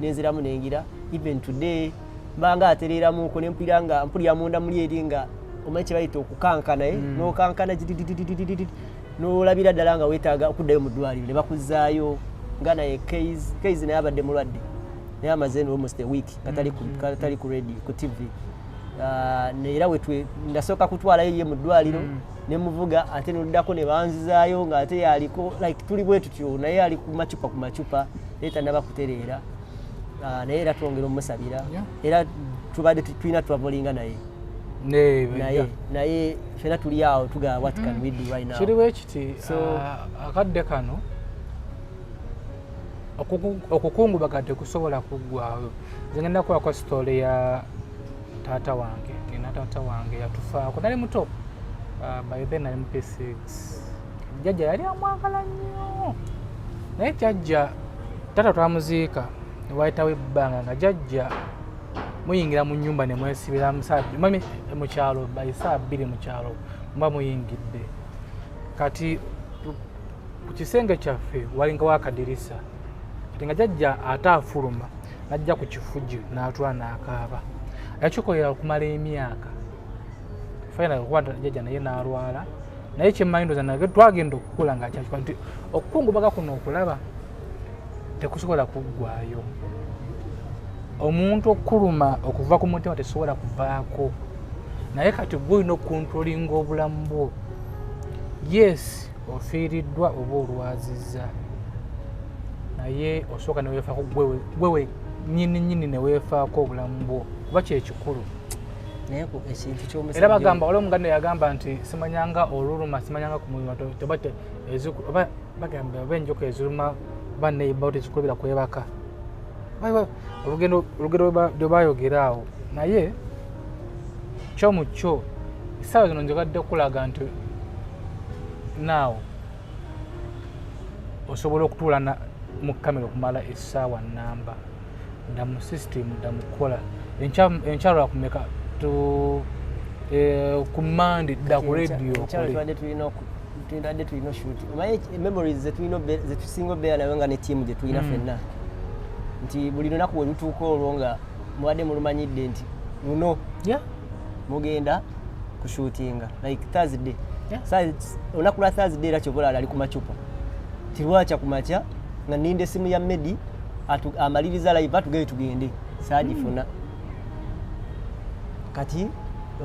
nenziramu nengira even today mbanga atereeramuko mpulira munda muli eri nga omanyi kye bayita okukankana n'okankana n'olabira ddala nga weetaaga okuddayo mu ddwaliro ne bakuzaayo nga naye case naye abadde mulwadde naye amaze almost a week nga tali ku radio ku TV era ndasooka kutwalayo ye mu ddwaliro ne muvuga ate n'oddako ne banzizaayo ng'ate yaliko like tuli bwe tutyo naye ali ku macupa naye tannaba kutereera naye era twongera omusabira era tubadde tulina travelinga naye fena tuli awo tugaba what can we do right now kiriwo ekiti akadde kano okukungubagadde kusobola kuggwawo zengenda kuwako story ya taata wange yatufaako nali muto by then nali mp6 jjajja yali amwagala nnyo naye jjajja taata twamuziika wayitawo ebbanga nga jjajja muyingira mu nnyumba ne mwesibira mukyalo bayisa 2 mu kyalo muba muyingidde kati ku kisenge kyaffe walinga wakadirisa kati nga jjajja ate afuluma najja ku kifugi n'atula n'akaaba yakikolera okumala emyaka final okuba jjajja naye n'alwala naye kyemmayindoza nage twagenda okukula nga kyakikola nti okukungubaga kuno okulaba tekusobola kuggwayo omuntu okukuluma okuva ku mutima tesobola kuvaako naye kati gwe olina okuntrolinga obulamu bwo yes ofiiriddwa oba olwazizza naye osooka neweefaako gwewe nyini neweefaako obulamu bwo kuba kyekikulu era bagamba waliwo omuganda yagamba nti simanyanga oluluma simanyanga ku muluma oba bagamba oba enjoka eziruma oba neiba tezikulabira kwebaka olugendo lwe bayogera awo naye kyo mu kyo essaawa zino njogadde okulaga nti naawo osobola okutuula mu kamera okumala essaawa namba nda mu system nda mukola enkyalo lwakumeka ku mandi dda ku radio tulina shoot omanyi memories zetusinga obeera nayo nga ne tiimu gye tulina ffenna nti buli lunaku bwe lutuuka olwo nga mubadde mulumanyidde nti luno mugenda kushuutinga like Thursday olunaku lwa Thursday era kyobola ali ku macupa tirwaca ku makya nga ninde esimu ya Medi amaliriza live atugeye tugende saagifuna kati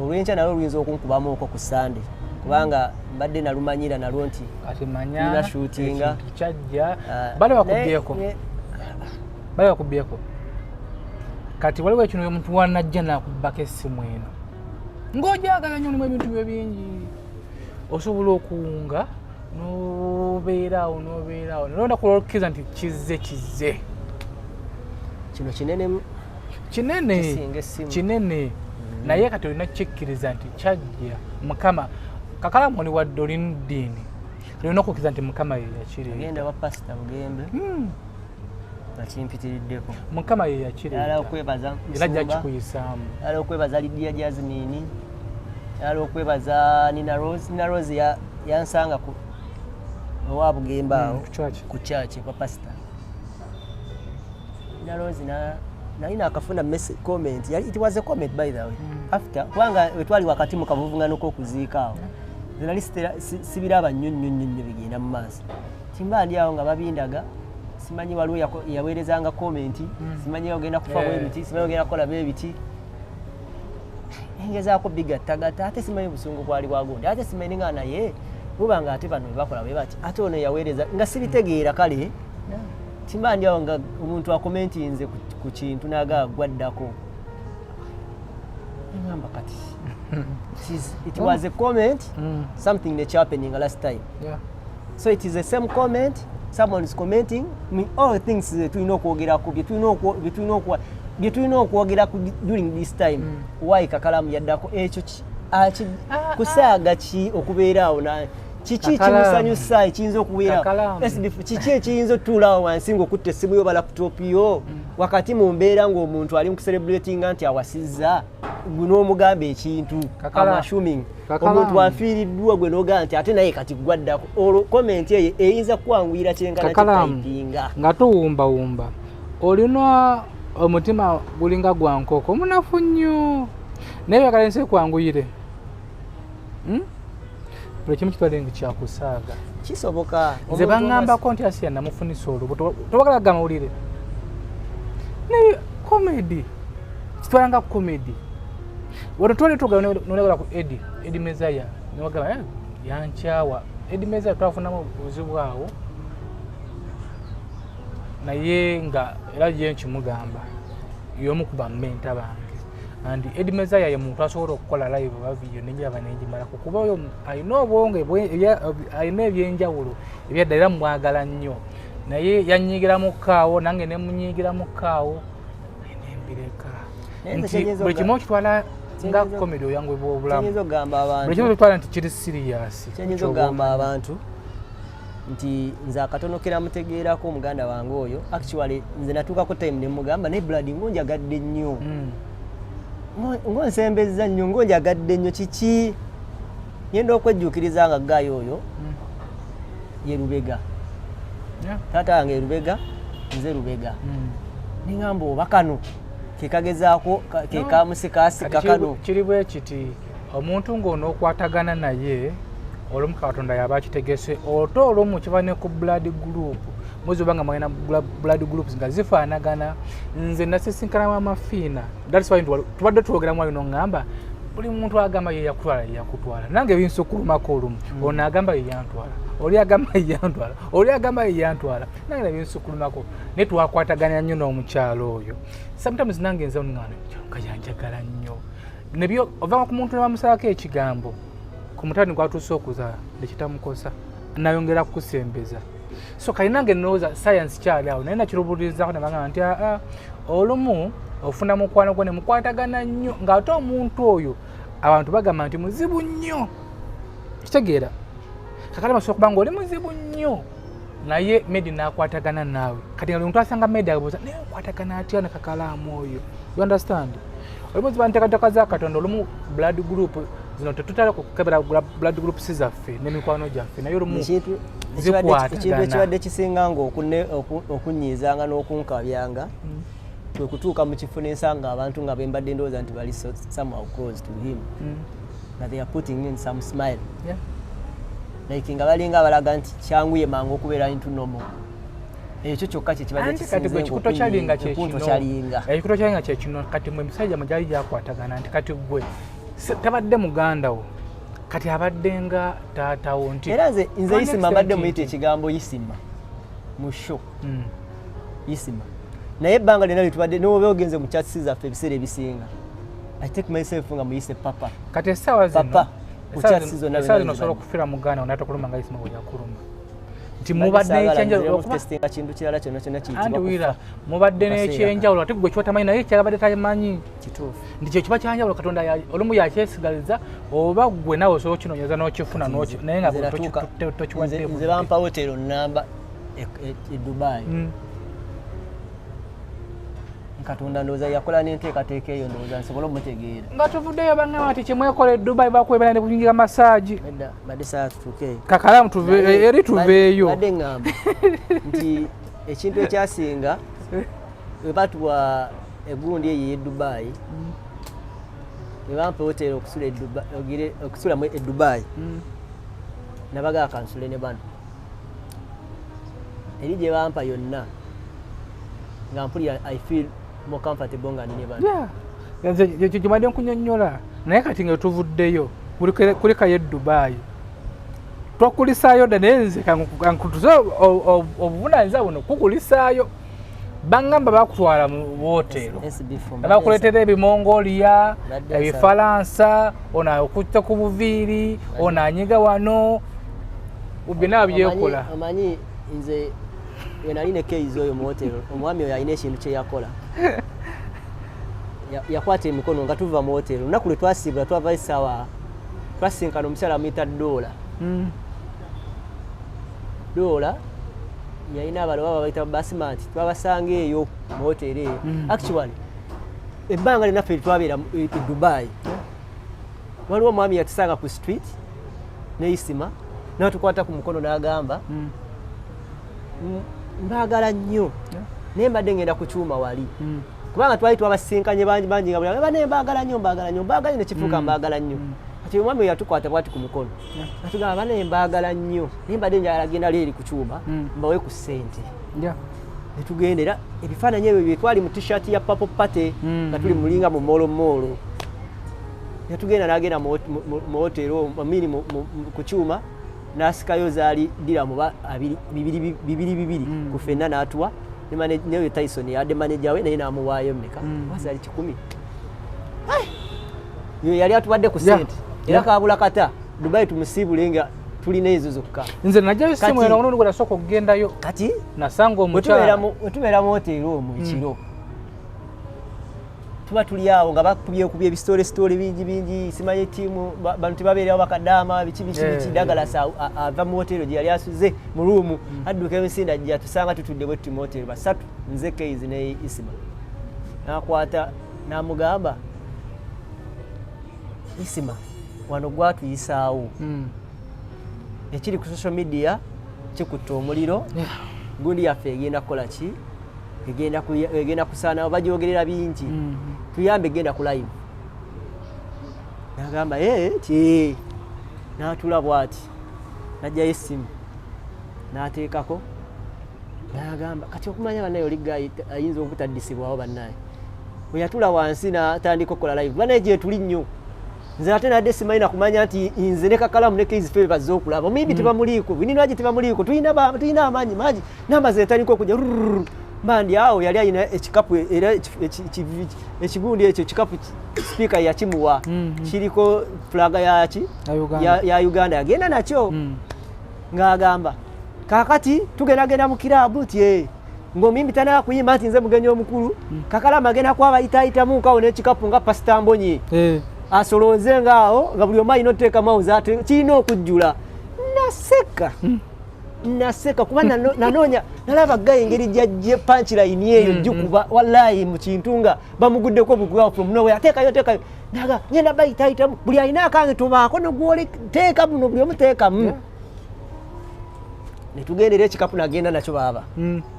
olwenkya nalwo luyinza okunkubamu okwo ku Sunday kubanga mbadde nalumanyira nalwo nti atimanya shootinga kyajja bale bakubyeko kati waliwo ekino omuntu wanajja nakubako essimu eno ng'ojagala nnyo olimu ebintu byo bingi osobola okuwunga n'obeeraawo nolonda kulokiriza nti kizze kino kinene naye kati olina kikkiriza nti kyajja mukama kakalamu oli wadde olina ddiini olina okukkiriza nti mukama ye yakireeta wa pasita bugembe akimpitiriddeko mukama ye yakireeta era ajja kikuyisaamu ala okwebaza Lidia Jasmine ala okwebaza Nina Rose yansanga owa bugembe awo ku church kwa pasita Nina Rose nalina akafuna comment it was a comment by the way after kubanga wetwali wakati mu kavuvungano k'okuziika awo zinali sibiraba nnyo bigenda mu maaso timba ndi awo nga babindaga simanyi waliwo yaweerezanga comment simanyi ogenda kufa bwebiti simanyi ogenda kukola bwebiti engezaako bigattagatta ate simanyi busungu bwali bwagundi ate simanyi nga naye bubanga ate bano bebakola bwe bati ate ono yaweereza nga sibitegeera kale timba ndi awo nga omuntu akomentinze ku kintu naga gwaddako ngamba kati it was a comment something that's happening last time so it is the same comment someone is commenting all things tulina okwogerako bye tulina okwogera during this time why Kakalamu yaddako ekyo kusaaga ki okubeeraawo kiki kimusanyusa ekiyinza okubeerawo kiki ekiyinza otuulaawo wansi ng'okutta essimu yo balaputopu yo wakati mu mbeera ng'omuntu ali mu kucelebratinga nti awasizza gwe n'omugamba ekintu amashuming omuntu afiiriddwa gwe n'ogamba nti ate naye kati gwaddako olwo komenti eyo eyinza kukwanguyira kyenkana kitaipinga nga tuwumbawumba olina omutima gulinga gwa nkoko munafu nnyo naye oyagala ensi ekwanguyire buli kimu kitwale nti kyakusaaga kisoboka nze baŋŋambako nti Asiya namufunisa olubuto tobagala gamawulire naye komedi kitwalanga komedi wano twali tugala nolegala ku Edi Mezaya niwagamba yankyawa Edi Mezaya twafunamu obuzibu awo naye nga era ye nkimugamba y'omu ku bammenta bange andi Edi Mezaya ye muntu asobola okukola live oba video nenjaba nenjimalako kuba oyo alina obwonge alina ebyenjawulo ebyadda era mwagala nnyo naye yanyigira mu kkaawo nange ne munyigira mu kkaawo nembireka nti buli kimu okitwala nga komedi oyangu ebwobulamu buli kimu okitwala nti kiri serious kyenyiza okugamba abantu nti nze akatonokera mutegeerako omuganda wange oyo actually nze natuukako time ne mugamba naye Brad ngonjagadde nnyo ngonsembezza nnyo ngonjagadde nnyo kiki yenda okwejjuukiriza nga gaayo oyo ye Lubega taata wange Lubega nze Lubega ningamba oba kano kekagezaako kekamusikasika kano kiri bwe kiti omuntu ng'onookwatagana naye olumu Katonda yaba akitegese oto olumu kiba ne ku blood group mwezi obanga mwena blood groups nga zifaanagana nze nasisinkana amafiina that's why tubadde twogera mu alino ngamba buli muntu agamba ye yakutwala nange binsukulumako olumu ono agamba ye yantwala oli agamba ye yantwala oli agamba ye yantwala nange binsukulumako ne twakwatagana nnyo n'omukyalo oyo sometimes nange nze ongana nga yanjagala nnyo nebyo ovanga ku muntu nebamusalako ekigambo ku mutani gwatuuse okuzaala nekitamukosa nayongera kukusembeza so kalinange nowooza science kyali awo naye nakirubulirizako nebagamba nti olumu ofuna mukwano gwo ne mukwatagana nnyo ng'ate omuntu oyo abantu bagamba nti muzibu nnyo kitegeera kakati basobola kuba nga oli muzibu nnyo naye Medi n'akwatagana naawe kati nga omuntu asanga Medi abuuza naye nkwatagana atya ne Kakalamu oyo you understand olumu ziba nteekateeka za Katonda olumu blood group zino tetutala kukebera blood group sizaffe n'emikwano gyaffe naye olumu zikwatagana ekintu ekibadde kisinga nga okunyiizanga n'okunkabyanga kwe kutuuka mu kifo n'ensanga abantu nga bembadde ndowooza nti bali somehow close to him nga they are putting in some smile like nga balinga balaga nti kyanguye mangu okubeera into normal ekyo kyokka kyekibadde kisinze ekikuto kyalinga kyekino kati mwe emisajja mwe gyali gyakwatagana nti kati gwe tabadde muganda wo kati abadde nga taatawo nti era nze Isima mbadde muyita ekigambo Isima mu show Isima naye ebbanga lyonna litubadde noba ogenze mu kyatisi zaffe ebiseera ebisinga I take myself nga muyise papa kati essaawa papa kukyatisi zonna zino osobola okufiira muganda wo naye tokuluma nga Isima bweyakuluma nti mubadde n'ekyenjawulo kintu kirala kyonna kyonna kiyitibwa mubadde n'ekyenjawulo ate gwe kyotamanyi naye kyabadde tamanyi kituufu nti kyo kiba kyanjawulo Katonda olumu yakyesigaliza oba gwe nawe osobola okinoonyeza n'okifuna naye nga tokiwadde nze bampa hotero namba e Dubai Katonda ndowooza yakola n'enteekateeka eyo ndowooza nsobole omutegeera nga tuvuddeyo bangamba nti kyemwekola e Dubai bakwebera ne kuyingira masaagi badde saa tutuuke Kakalamu eri tuveeyo badde ngamba nti ekintu ekyasinga bwe batuwa egundi eyo e Dubai ne bampa hotero okusulamu e Dubai nabagaa kansule ne bano eri gye bampa yonna nga mpulira I feel more comfortable nga nine bano nze kimadde nkunyonnyola naye kati nga tuvuddeyo kulekayo e Dubai twakulisaayo dda naye nze kankutuze obuvunaanyizibwa buno kukulisaayo bangamba bakutwala mu wootero bakuleetera ebimongoliya ebifalansa ono okutte ku buviiri ono anyiga wano byonna byekola omanyi nze nali ne case oyo mu hotero omwami oyo alina ekintu kye yakola yakwata emikono nga tuva mu hoteri olunaku lwe twasiibula twava essaawa twasinkana omukyala amuyita Doola yalina abaloba babayita basimanti twabasanga eyo mu hoteri eyo actually ebbanga linaffe litwabeera e Dubai waliwo omwami yatusanga ku street neisima natukwata ku mukono n'agamba mbaagala nnyo naye mbadde ngenda ku kyuma wali kubanga twali twabasinkanye bangi nga buli mbaagala nnyo nekifuuka mbaagala nnyo kati omwami yatukwata bwati ku mukono atugamba bane mbaagala nnyo naye mbadde njagala agenda leeri ku kyuma mbawe ku ssente netugendera ebifaananyi ebyo byetwali mu t-shirt ya papo pate nga tuli mulinga mu moolo yatugenda n'agenda mu hoteri amini ku kyuma n'asikayo zaali diramu bibiri ku ffenna n'atuwa neyo Tyson yadde manager we naye n'amuwaayo mmeka wazaali 10 yo yali atuwadde ku ssente era kaabula kata Dubai tumusiibule nga tulina ezo zokka nze najjayo simu era ono ngola soko kugendayo kati nasanga omukyala wetubeera mu hoteri omwo ekiro tuba tuli awo nga bakubye ebisitole bingi simanyi ttiimu bantu tebabeerawo bakadaama biki Douglas ava mu hoteri gye yali asuze mu ruumu adduka emisinde ajja tusanga tutudde bwe tuti mu hoteri basatu nze Keizi ne Isima n'akwata n'amugamba Isima wano gwatuyisaawo ekiri ku social media kikutte omuliro gundi yaffe egenda kukola ki egenda kusaanawo bagyogerera bingi tuyambe egenda ku live n'agamba ti n'atula bw'ati n'ajjayo essimu n'ateekako n'agamba kati okumanya bannaye oligga ayinza obutaddisibwawo bannaye bwe yatula wansi n'atandika okukola live bannaye gye tuli nnyo nze ate nadde simanyi kumanya nti nze ne Kakalamu ne Keizi ffe bazze okulaba omuyimbi tebamuliiko bwininaagi tebamuliiko tulina amaanyi mangi n'amazzi etandika okujja mandi awo yali alina ekikapu era ekigundi ekyo ekikapu sipiika yakimuwa kiriko fulaga ya Uganda yagenda nakyo ng'agamba kaakati tugendagenda mu kiraabu nti ng'omuyimbi tanaba kuyimba nti nze mugenyi omukulu Kakalamu agenda kwabayitaayitamu nkawo n'ekikapu nga pasita Mbonyi asolooze ngaawo nga buli omu alina oteeka mawuzi ate kirina okujjula naseka kuba nanoonya nalaba gaye engeri jjajja punchline eyo gikuba wallahi mu kintu nga bamuguddeko bugwawo from nowhere ateekayo naga ngenda bayitaayitamu buli alina akange tubaako nogwoleteeka buno buli omu teekamu netugendera ekikapu nagenda nakyo baaba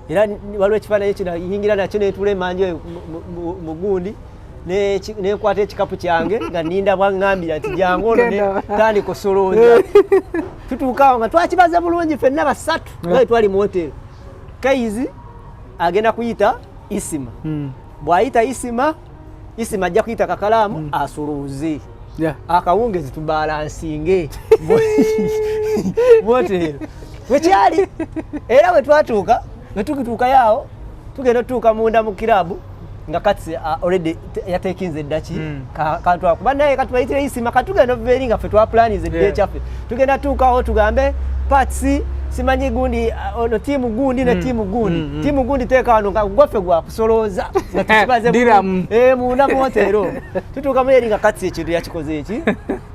era waliwo ekifaananyi kinayingira nakyo netula emanju mu gundi nekwata ekikapu kyange nga ninda bwaŋŋambira nti jangu ono tandika osolooza tutuukawo nga twakibaza bulungi ffenna basatu nga twali mu hoteri Keizi agenda kuyita Isima bw'ayita Isima ajja kuyita Kakalamu asolooze akawungezi tubalansinge mu hoteri wekyali era we twatuuka wetukituukayo tugenda tutuuka munda mu kirabu nga kati already yatekinze eddaki katwa kuba naye katubayitire Isima katugenda oveeri nga ffe twaplanize edde kyaffe tugenda tuukawo tugambe patsi simanyi gundi ono tiimu gundi ne tiimu gundi teeka wano nga gwaffe gwakusolooza nga tukibaze munda mu hotero tutuuka mu eri nga kati ekintu yakikoze eki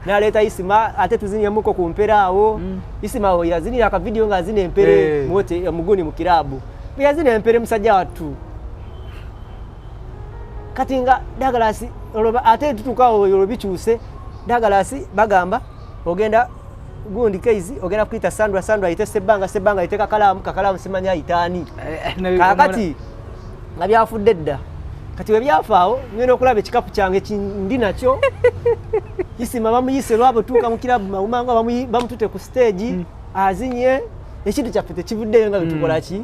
n'aleeta Isima ate tuzinyemuko ku mpera awo Isima we yazinira akavidiyo nga azina empere mu gundi mu kiraabu bwe yazina empere musajja wattu kati nga Douglas ate tutuukawo olwo bikyuse Douglas bagamba ogenda gundi Keizi ogenda kuyita Sandra ayite Sebbanga ayite Kakalamu simanyi ayitaani kakati nga byafudde dda kati we byafaawo ngenda okulaba ekikapu kyange ndi nakyo Isima bamuyise lwabo tuuka mu kirabu mawumanga bamutute ku stage azinye ekintu kyaffe tekivuddeyo nga betukola ki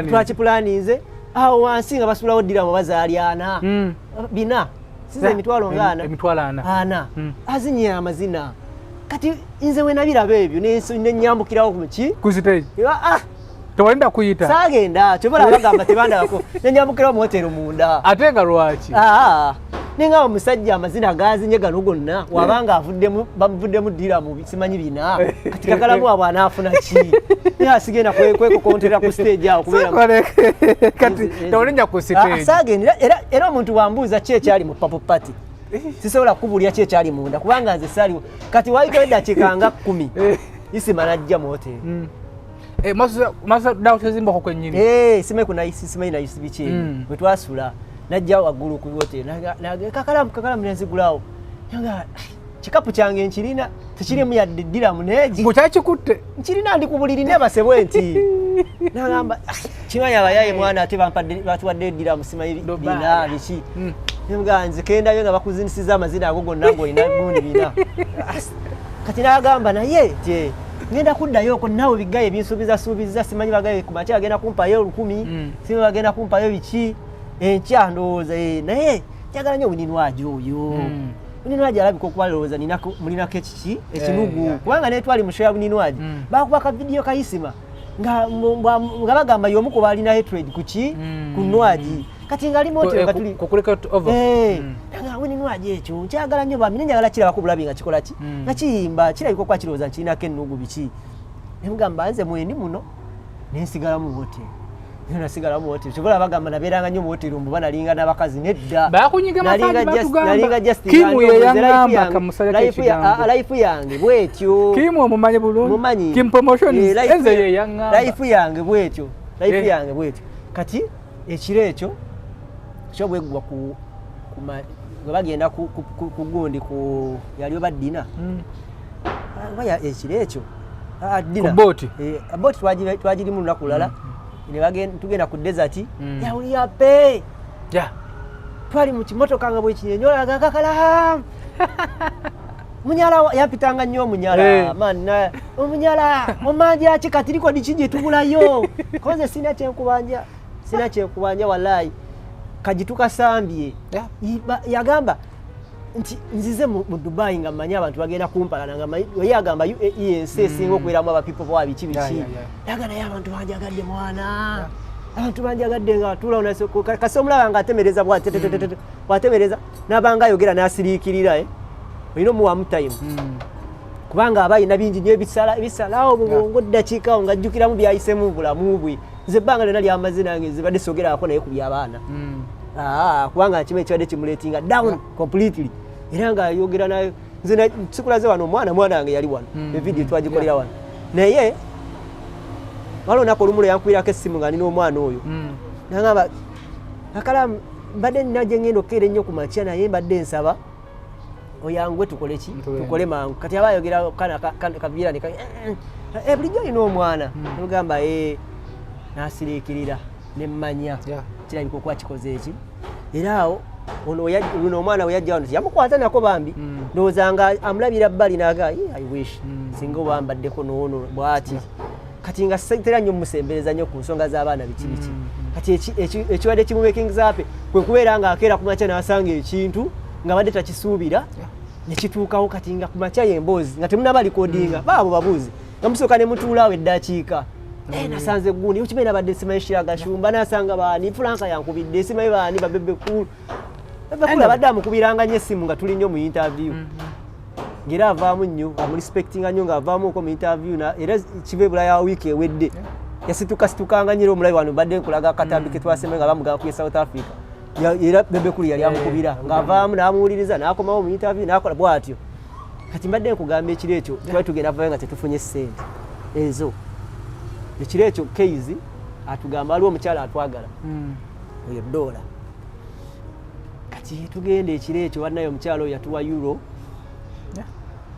twakipulaninze awo wansi nga basulawo diramu bazaalyana bina size emitwalo ana azinye amazina kati nze we nabiraba ebyo nenyambukirawo ku stage tewalinda kuyita saagenda kyobola bagamba tebandabako nenyambukirawo mu hoteri munda ate nga lwaki nenga omusajja amazina gazinye gano gonna wabanga avuddemu bamuvuddemu diramu simanyi bina kati Kakalamu abo anaafuna ki ya sigenda kweko kontera ku stage awo kubera kati tawulenya ku stage asagenda era omuntu wambuuza ki ekyali mu papo party sisobola kubulya ki ekyali munda kubanga nze saliwo kati waliko eddakiika nga 10 isima najja mu hoteli masa dawo tezimba ko nyini simanyi kuna isi bichi bwe twasula najja waggulu ku hoteli na Kakalamu nenzigulawo yanga kikapu kyange nkirina tekirimu yadde diramu neegi ngokyakikutte nkirina ndi ku buliri nebasebwe nti nagamba kimanya abayaye mwana ate batuwadde diramu simanyi bina biki nga nze kendayo nga bakuzinisiza amazina ago gonna ng'olina gundi bina kati nagamba naye te ngenda kuddayo oko nawe bigaye binsuubiza simanyi bagaye ku makya agenda kumpayo 10 simanyi bagenda kumpayo biki enkya ndowooza naye njagala nnyo buninwaji oyo buninwaji alabika okuba lowooza mulinako ekiki ekinugu kubanga netwali mu show ya buninwaji bakuba ka vidiyo kayisima nga bagamba y'omu ku balina hatred kuki ku nwaji kati nga limo otyo nga tuli kukuleka over nga buninwaji ekyo nkyagala nnyo bami nenjagala kiraba ku bulabi nga kikola ki nga kiyimba kirabika okuba kirowooza nkirinako ennugu biki nemugamba nze mwendi muno nensigalamu hoteli nasigalamu hoteli kyobola bagamba nabeeranga nnyo mu hoteli mbuba nalinga n'abakazi nedda bakunyiga masaji batugamba nalinga just Kimu yeyangamba kamusala kekigambo life yange bwetyo Kimu omumanyi bulungi Kim promotion enze yeyangamba life yange bwetyo kati ekiro ekyo kyo bweggwa ku bwe bagenda ku gundi ku yaliyo baddina baya ekiro ekyo dina boti twagirimu lunaku lulala tugenda ku desert yawulira pe twali mu kimotoka nga bwekinyenyolaga Kakalamu munyala yampitanga nnyo omunyala omunyala omanja ki kati liko dikije tubulayo koze sina kyenkubanja wallahi kajitukasambye yagamba nti nzize mu Dubai nga manya abantu bagenda kumpalana nga yagamba ENC esinga okubeeramu abapipo bwabiki biki yagana y'abantu banjagadde mwana abantu banjagadde nga tula kasi omulaba nga atemereza bwatemereza nabanga ayogera n'asiriikirira olina omuwamu time kubanga aba alina bingi nnyo ebisalawo mubwongo ddakiikawo ng'ajjukiramu byayisemu mu bulamu bwe nze ebbanga lyonna lyamaze nange zibadde sogerako naye ku by'abaana kubanga kimu ekibadde kimuleetinga down completely era ng'ayogera nayo nze sikulaze wano omwana wange yali wano evidiyo twagikolera wano naye waliwo olunaku olumu lweyankwirako essimu nga nina omwana oyo nagamba Kakalamu mbadde nina gye ngenda okukeera ennyo ku makya naye mbadde nsaba oyangwe tukole mangu kati aba ayogera kaviirani bulijjo olina omwana nogamba n'asiriikirira nemmanya kirabika okuba kikoze eki era awo luno omwana we yajja wano yamukwata nako bambi ndowooza nga amulabira bbali naga I wish singa obambaddeko noono bwati kati nga tera nnyo mumusembereza nnyo ku nsonga z'abaana biki kati ekibadde kimumekingizape kwe kubeera nga akeera ku makya n'asanga ekintu nga badde takisuubira nekituukawo kati nga ku makya y'emboozi nga temunaba likodinga baabo babuuzi nga musooka ne mutuulaawo eddakiika nasanze gundi ukibeera badde simanyi Shiragashumba nasanga baani Fulanka yankubidde simanyi baani babebekulu abadde amukubiranga nnyo essimu nga tuli nnyo mu interview ngera avaamu nnyo amurespectinga nnyo ng'avaamuko mu interview era kibe bula ya wiiki ewedde yasitukasitukanga nnyo omulabi wano badde nkulaga akatambi ke twasembe nga bamugamba ku South Africa era bebekulu yali amukubira ng'avaamu n'amuwuliriza n'akomawo mu interview n'akola bw'atyo kati mbadde nkugamba ekiro ekyo twali tugenda avayo nga tetufunye ssente ezo ekiro ekyo Keizi atugamba aliwo omukyala atwagala oyo $1 kati tugenda ekiro ekyo wannayo omukyala oyo yatuwa euro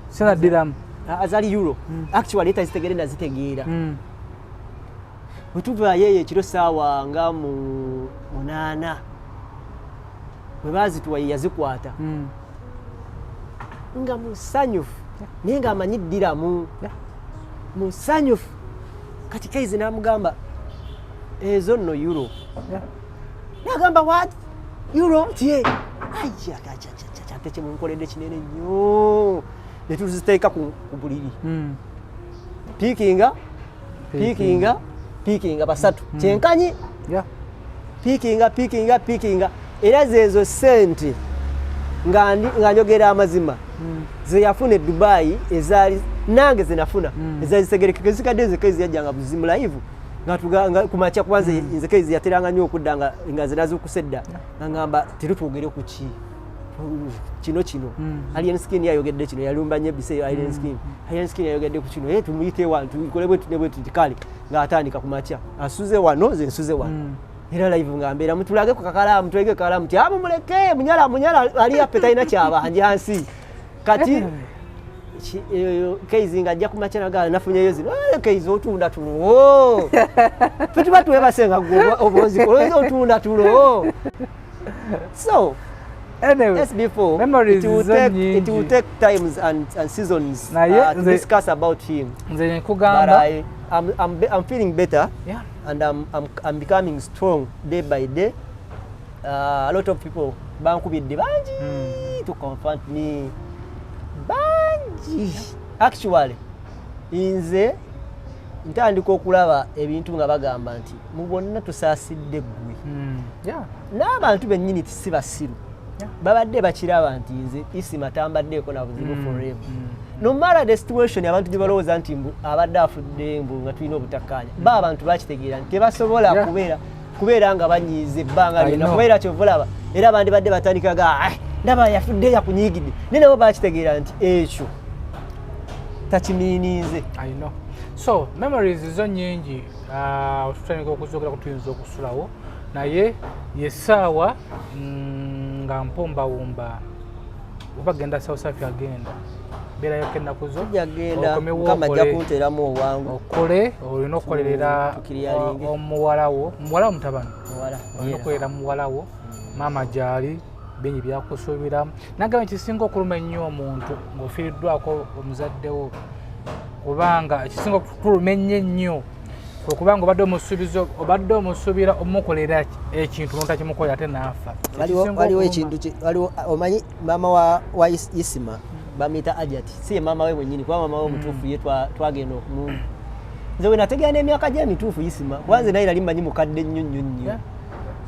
sina diramu azali euro actually eta zitegere nazitegeera bwetuvayo eyo ekiro saawa nga mu 8 bwe baazituwa yazikwata nga musanyufu naye nga amanyi ddiramu musanyufu kati Keizi n'amugamba ezo nno euro n'agamba what euro tie ate kyemunkoledde kinene nnyo ne tuziteeka ku buliri piikinga basatu kyenkanyi piikinga era zeezo ssente nga njogera amazima ze yafuna e Dubai ezaali nange ze nafuna ezaali segerekeke zikadde zekezi yajjanga buzimu live nga kumacha kwanza nzekezi yateranga nnyo okudda nga zinazukusedda ngamba terutwogere ku ki kino alien skin yayogedde kino yalumba nnyo bise alien skin yayogedde ku kino tumuyite wantu tukolebwe tunebwe tutikali nga atandika kumacha asuze wano ze nsuze wano era live ngambera mutulage ku Kakalamu twege Kakalamu ti abo muleke munyala ali apeta ina kyaba hanjansi kati keizi ngajja kumacha naga nafunye yozi keizi otunda tulo tutuba tuwebasenga gwo obozi otunda tulo so anyway as before it will take times and seasons to discuss about him nze nkugamba I'm feeling better yeah and I'm becoming strong day by day. A lot of people bankubidde banji to confront me banji actually inze ntandika okulaba ebintu nga bagamba nti mu bonna tusaasidde ggwe yeah n'abantu bennyini tisibasiru babadde bakiraba nti nze isima tambaddeeko na buzibu forever no matter the situation abantu gye balowooza nti mbu abadde afudde mbu nga tulina obutakkaanya abantu bakitegeera nti tebasobola kubeera nga banyiiza ebbanga lyonna kubeera kyovulaba era abandi badde batandikaga ndaba yafudde yakunyiigidde naye nabo bakitegeera nti ekyo takimiiniize I know so memories zo nnyingi tutandika okuzogera kutuyinza okusulawo naye yessaawa nga mpombawumba oba genda South Africa agenda beerayo kennaku zo okomejja kunteramu obwangu okole olina okukolerera omuwalawo mutabani olina okukolera muwalawo maama gyali bingi byakusuubira nagamba ekisinga okuluma ennyo omuntu ng'ofiiriddwako omuzaddewo kubanga ekisinga okuluma ennyo okubanga obadde omusuubira omukolera ekintu notakimukolera ate naafa waliwo ekintu omanyi maama wa Isima bamuyita Ajati si ye maama we mwennyini kuba maama we omutuufu ye twagenda okumundu nze we nategeera n'emyaka gy'emituufu Isima kuba nze naye nali mmanyi mukadde nnyo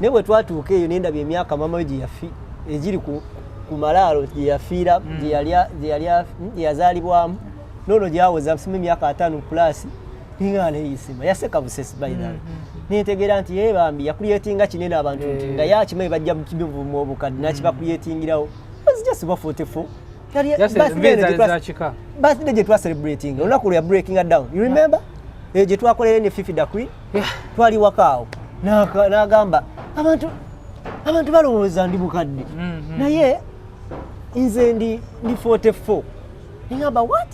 naye bwe twatuuka eyo nendaba emyaka maama we egiri ku malaalo gye yafiira gye yazaalibwamu noono gyawoza simu emyaka 5 plus ninga ne Isima yaseka busesi by that netegeera nti ye bambi yakuliyetinga kinene abantu nti nga yakimayi bajja mu kibivu mu obukadde nakibakuliyetingirawo was just about 44 birthday gye twa celebrating olunaku lwa breaking down you remember gye twakolera ne Fifi da Queen twali wakaawo n'agamba abantu balowooza ndi mukadde naye nze ndi 44 ngamba what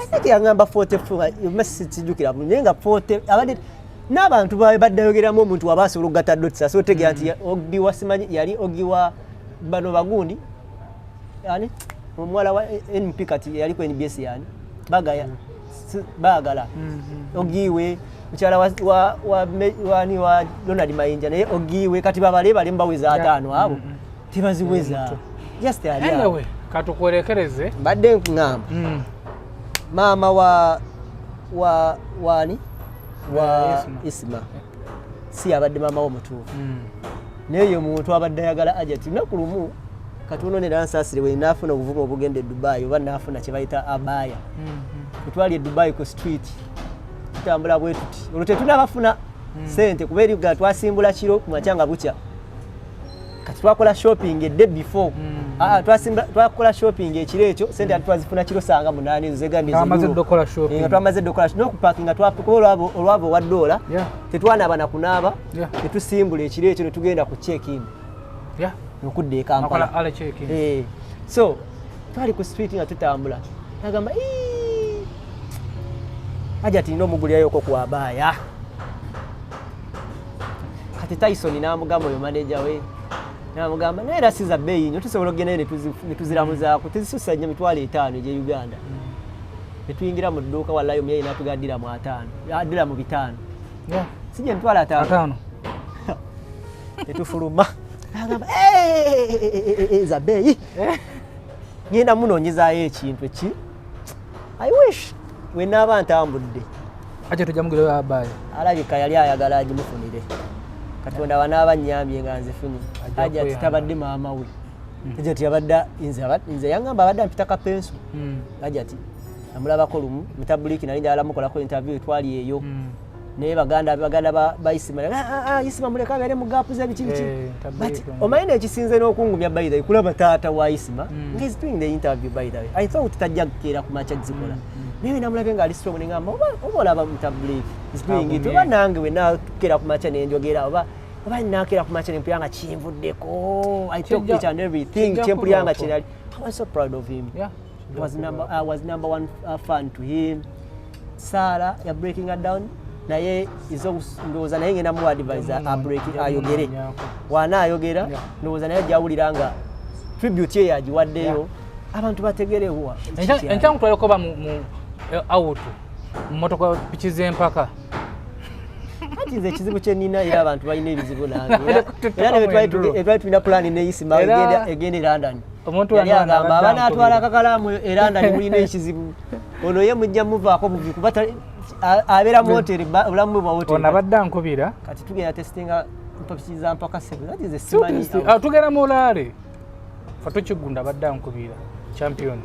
I think yangamba 44 message bulungi nga 40 abadde n'abantu baddayogeramu omuntu wabasobola okugatta dotisa so otegeera nti ogiwa simanyi yali ogiwa bano bagundi yani omuwala wa NP kati yali ku NBS yani bagala ogiwe mukyala wa Donald Mayinja naye ogiwe kati babale mbaweza 5 abo tebaziweza just anyway katukuwerekereze badde ngamba maama wa Isima si abadde maama w'omutuufu naye omuntu abadde ayagala Ajati lunaku lumu katuno ne dansaasire we naafuna obuvumu obugenda e Dubai oba naafuna kye bayita abaya tutwali e Dubai ku street tutambula bwe tuti olwo tetunabafuna sente kuba eri ga twasimbula kiro ku makyanga bukya kati twakola shopping edde before twakola shopping ekiro ekyo sente twazifuna kiro sanga 8 zegambye twamaze dokola shopping twamaze dokola n'okuparkinga twakukola olwabo wa dola tetwanaba na kunaaba tetusimbula ekiro ekyo ne tugenda ku check in okudde e Kampala so twali ku street nga tutambula nagamba Ajati n'omugulirayo ku abaya kati Tyson n'amugamba oyo manager we namugamba naye era siza bbeeyi nnyo tusobola okugenda ne tuziramuzaako tezisusa nnyo mitwalo 5 egye Uganda netuyingira mu dduuka wallayo omuyayi n'atugaddira mu 5 addira mu 5 sijja mitwalo 5 netufuluma agamba eza bbeeyi ngenda munoonyezaayo ekintu eki I wish we naaba ntambudde ate tujja mugirayo abaya alabika yali ayagala agimufunire Katonda wanaaba nnyambye nga nze funye Ajati tabadde maama we Ejati abadda inze yangamba abadda mpita ka penso ajati amulaba ko lumu mutabuliki nali njala mukola ko interview twali eyo ne baganda ba Isima Isima muleka bere mugapu ze bichi but omaine ekisinze n'okungumya by the way kulaba taata wa Isima he's doing the interview by the way I thought tajja kera ku macha zikola mimi namulabe nga ali strong ngamba obolaba mutabuliki he's doing it oba nange we na kera ku macha ne njogera oba nakera ku macha ne mpyanga chimvuddeko I took each and everything chempulanga chinali I was so proud of him. Yeah. I was number one fan to him. Sarah, you're breaking her down. Naye izo ndoza naye ngena mu advisor a breaking ayogere. Wana ayogera ndoza naye jawuliranga tribute ye yajiwaddeyo. Abantu bategere huwa. Enchangu twalikoba mu out. Motoka pichize mpaka. Ati ze kizibu kye nina era abantu balina ebizibu nange. Era ne try to plan ne Isima egende London. Omuntu agamba abana atwala Kakalamu era ndali mulina ekizibu ono ye mujja muvaako buvi kubata abera mu hoteli bulamu bwa hoteli ona badda nkubira kati tugenda testinga mpapiza mpaka sebe that is a simani tugenda mu lale fatukigunda badda nkubira champion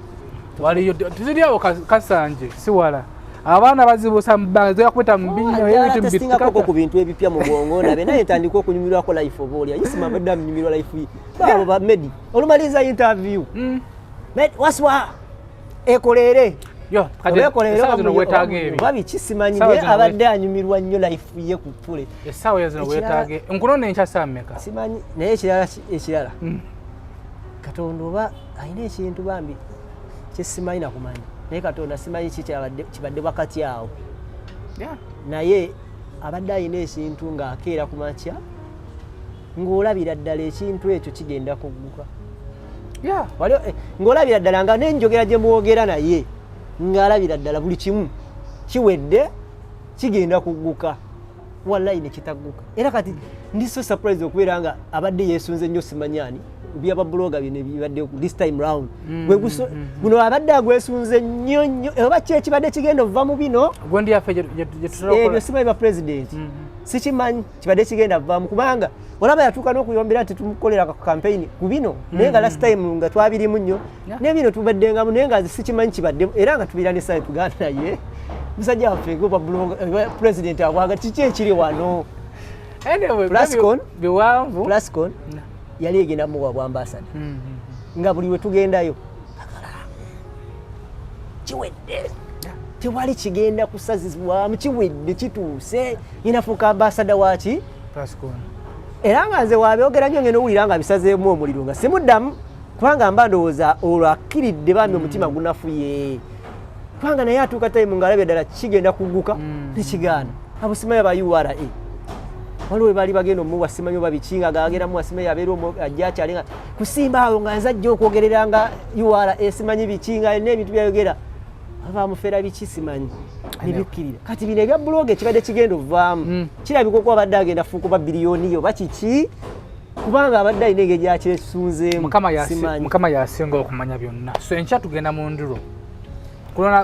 waliyo tuziriawo kasanje si wala abana bazibusa mbanze yakweta mbinyo yebitu mbisika ko ku bintu ebipya mu bwongo nabe naye tandiko okunyumirwa ko life obolia Isima badda mnyumirwa life babo ba medi olumaliza interview med waswa ekolere yo kade wetaage babi kisimanyi ne abadde anyumirwa nnyo life ye ku pule esawa yazino wetaage nkunone ncha sameka simanyi naye ekirala Katonda oba ayina ekintu bambi kisimanyi na kumanya naye Katonda simanyi kibadde wakati awo naye abadde ayina ekintu ng'akeera ku makya ng'olabira ddala ekintu ekyo kigenda kugguka ng'olabira ddala nga nenjogera gye muwogera naye ng'alabira ddala buli kimu kiwedde kigenda kugguka wallahi ne kitagguka era kati ndi so surprise okubeera nga abadde yeesunze nnyo simanyani byaba bloga bine bibadde this time round guno abadde agwesunze nnyo oba kibadde kigenda okuva mu bino gondi yafe gye simanyi president sikimanyi kibadde kigenda kuva mu kubanga olaba yatuuka n'okuyombera nti tumukolera campaign ku bino naye nga last time nga twabirimu nnyo n'ebino tubaddengamu naye nga sikimanyi kibadde era nga tubirane sayi tuganda naye musajja waffe goba president agwaga kiki ekiri wano Plascon yali egenda muwa bwa ambassador nga buli we tugendayo kiwedde tewali kigenda kusazizwa mukiwedde kituuse inafuka ambassador waki Plascon era nga nze wabyogera nnyo ngeno owulira nga bisazeemu omuliro nga simuddamu kubanga mba ndowooza olwo akkiridde bambi omutima gunafuye kubanga naye atuuka time ng'alabye ddala kigenda kugguka tekigaana abusimayo ba URA waliwo bali bagenda omuwa simanyi oba bikinga gagenda muwa simanyi abeera ajja akyalinga kusimba awo nga nzajja okwogerera nga URA simanyi bikinga n'ebintu byayogera abamufera biki simanyi nebikkirira kati bino ebya blog ekibadde kigenda ovaamu kirabika okuba abadde agenda fuukuba biliyoni yo bakiki kubanga abadde alina engeri gyakyesunzeemu mukama yasinga okumanya byonna so enkya tugenda mu ndulo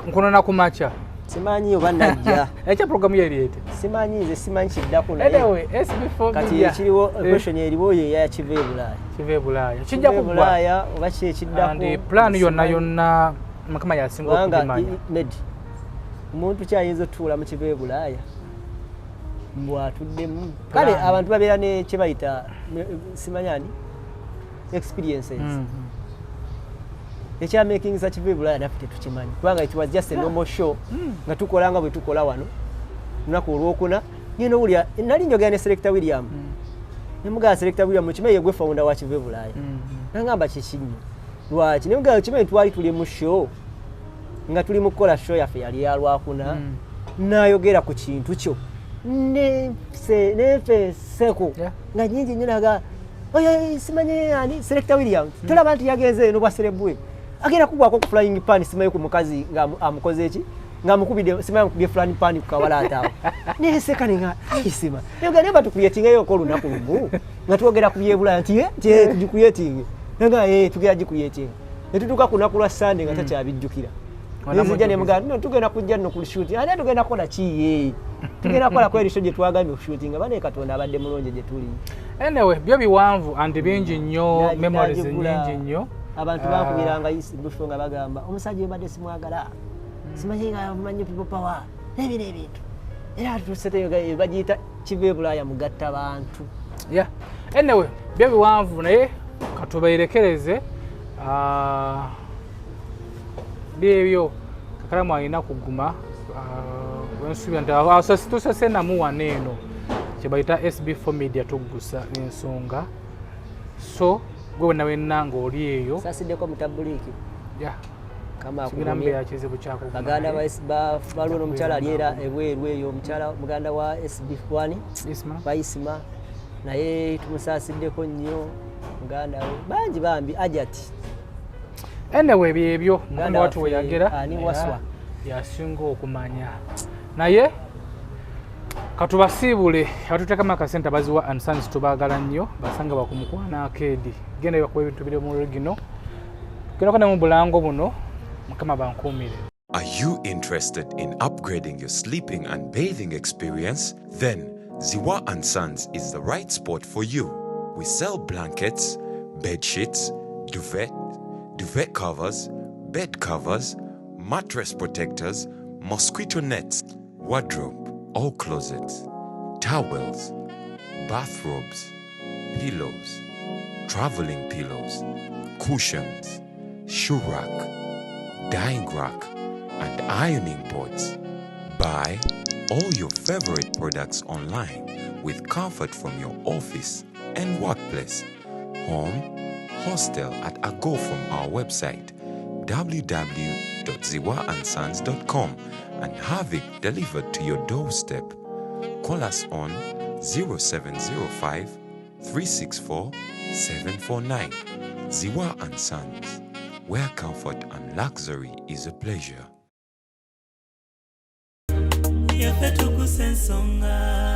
nkunona ku makya simanyi oba najja ekya programu yeriete simanyi nze simanyi kiddako naye kati ekiriwo question eriwo yo eya kiva e Bulaaya kijja kugwa Bulaaya oba ki ekiddako and plan yonna mukama yasinga okubimanya Medi omuntu kyayinza otuula mu kiva e Bulaaya mbwatuddemu kale abantu babeera ne kye bayita simanyani experiences ekya making such a Bulaaya naffe tetukimanyi kubanga it was just a normal show nga tukola nga bwe tukola wano lunaku olwokuna nyina owulira nali njogera ne Selector William nemugamba Selector William mukimanyi gwe founder wa kiva e Bulaaya nangamba kikinyi lwaki nemugamba kimanyi twali tuli mu show nga tuli mu kukola show yaffe yali yalwakuna nayogera ku kintu kyo nefeseko nga nyingi nnyo naga oyo simanyi ani Selector William tolaba nti yagenze eno bwa serebwe agenda kugwako ku flying pan simanyi ku mukazi nga amukoze eki nga mukubide simanyi mukubye flying pan ku kawalaata awo neseka ninga isima yoga neba tukuyetingeyo ko lunaku lumu nga twogera ku bye Bulaaya nti tugikuyetinge nga tugera gikuyetinga netutuuka ku lunaku lwa Sunday nga takyabijjukira nzija nemugamba no tugenda kujja no ku shooting ate tugenda kola ki tugenda kola kweri show gye twagambye ku shooting bane Katonda abadde mulonje gye tuli Anyway, byo biwanvu and bingi nnyo, memories nyingi nnyo. Abantu bakubiranga bifo nga bagamba omusajja obadde simwagala. Simanyi nga manyi people power. Nebire ebintu. Era tusete bagiyita kive Bulaaya mugatta bantu. Yeah. Anyway, byo biwanvu naye katubayerekereze byebyo Kakalamu alina kuguma wensuubira nti tusase namu wano eno kye bayita SB4 media tuggusa ensonga so gwe wenna wenna ng'oli eyo sasiddeko mutabuliki kama kigambe ya kizibu kyako baganda balona omukyala ali era ebweru eyo omukyala muganda wa SB1 Isma naye tumusasiddeko nnyo muganda we bangi bambi ajati anyway byebyo muganda watu weyagera ani waswa yasinga okumanya naye katubasiibule abatuteekamu akasente abaziwa and Sons tubaagala nnyo basanga bakumukwana akeedi genda bakuwa ebintu biri mu gino gendako ne mu bulango buno mukama bankuumire. Are you interested in upgrading your sleeping and bathing experience? Then Ziwa and Sons is the right spot for you. We sell blankets, bed sheets, duvet covers, bed covers, mattress protectors, mosquito nets, wardrobe, all closets, towels, bathrobes, pillows, traveling pillows, cushions, shoe rack, dyeing rack, and ironing boards. Buy all your favorite products online with comfort from your office and workplace, home, hostel at a go from our website www.ziwaansons.com and have it delivered to your doorstep. Call us on 0705 364 749. Ziwa and Sons, where comfort and luxury is a pleasure. Yaffe tukusa ensonga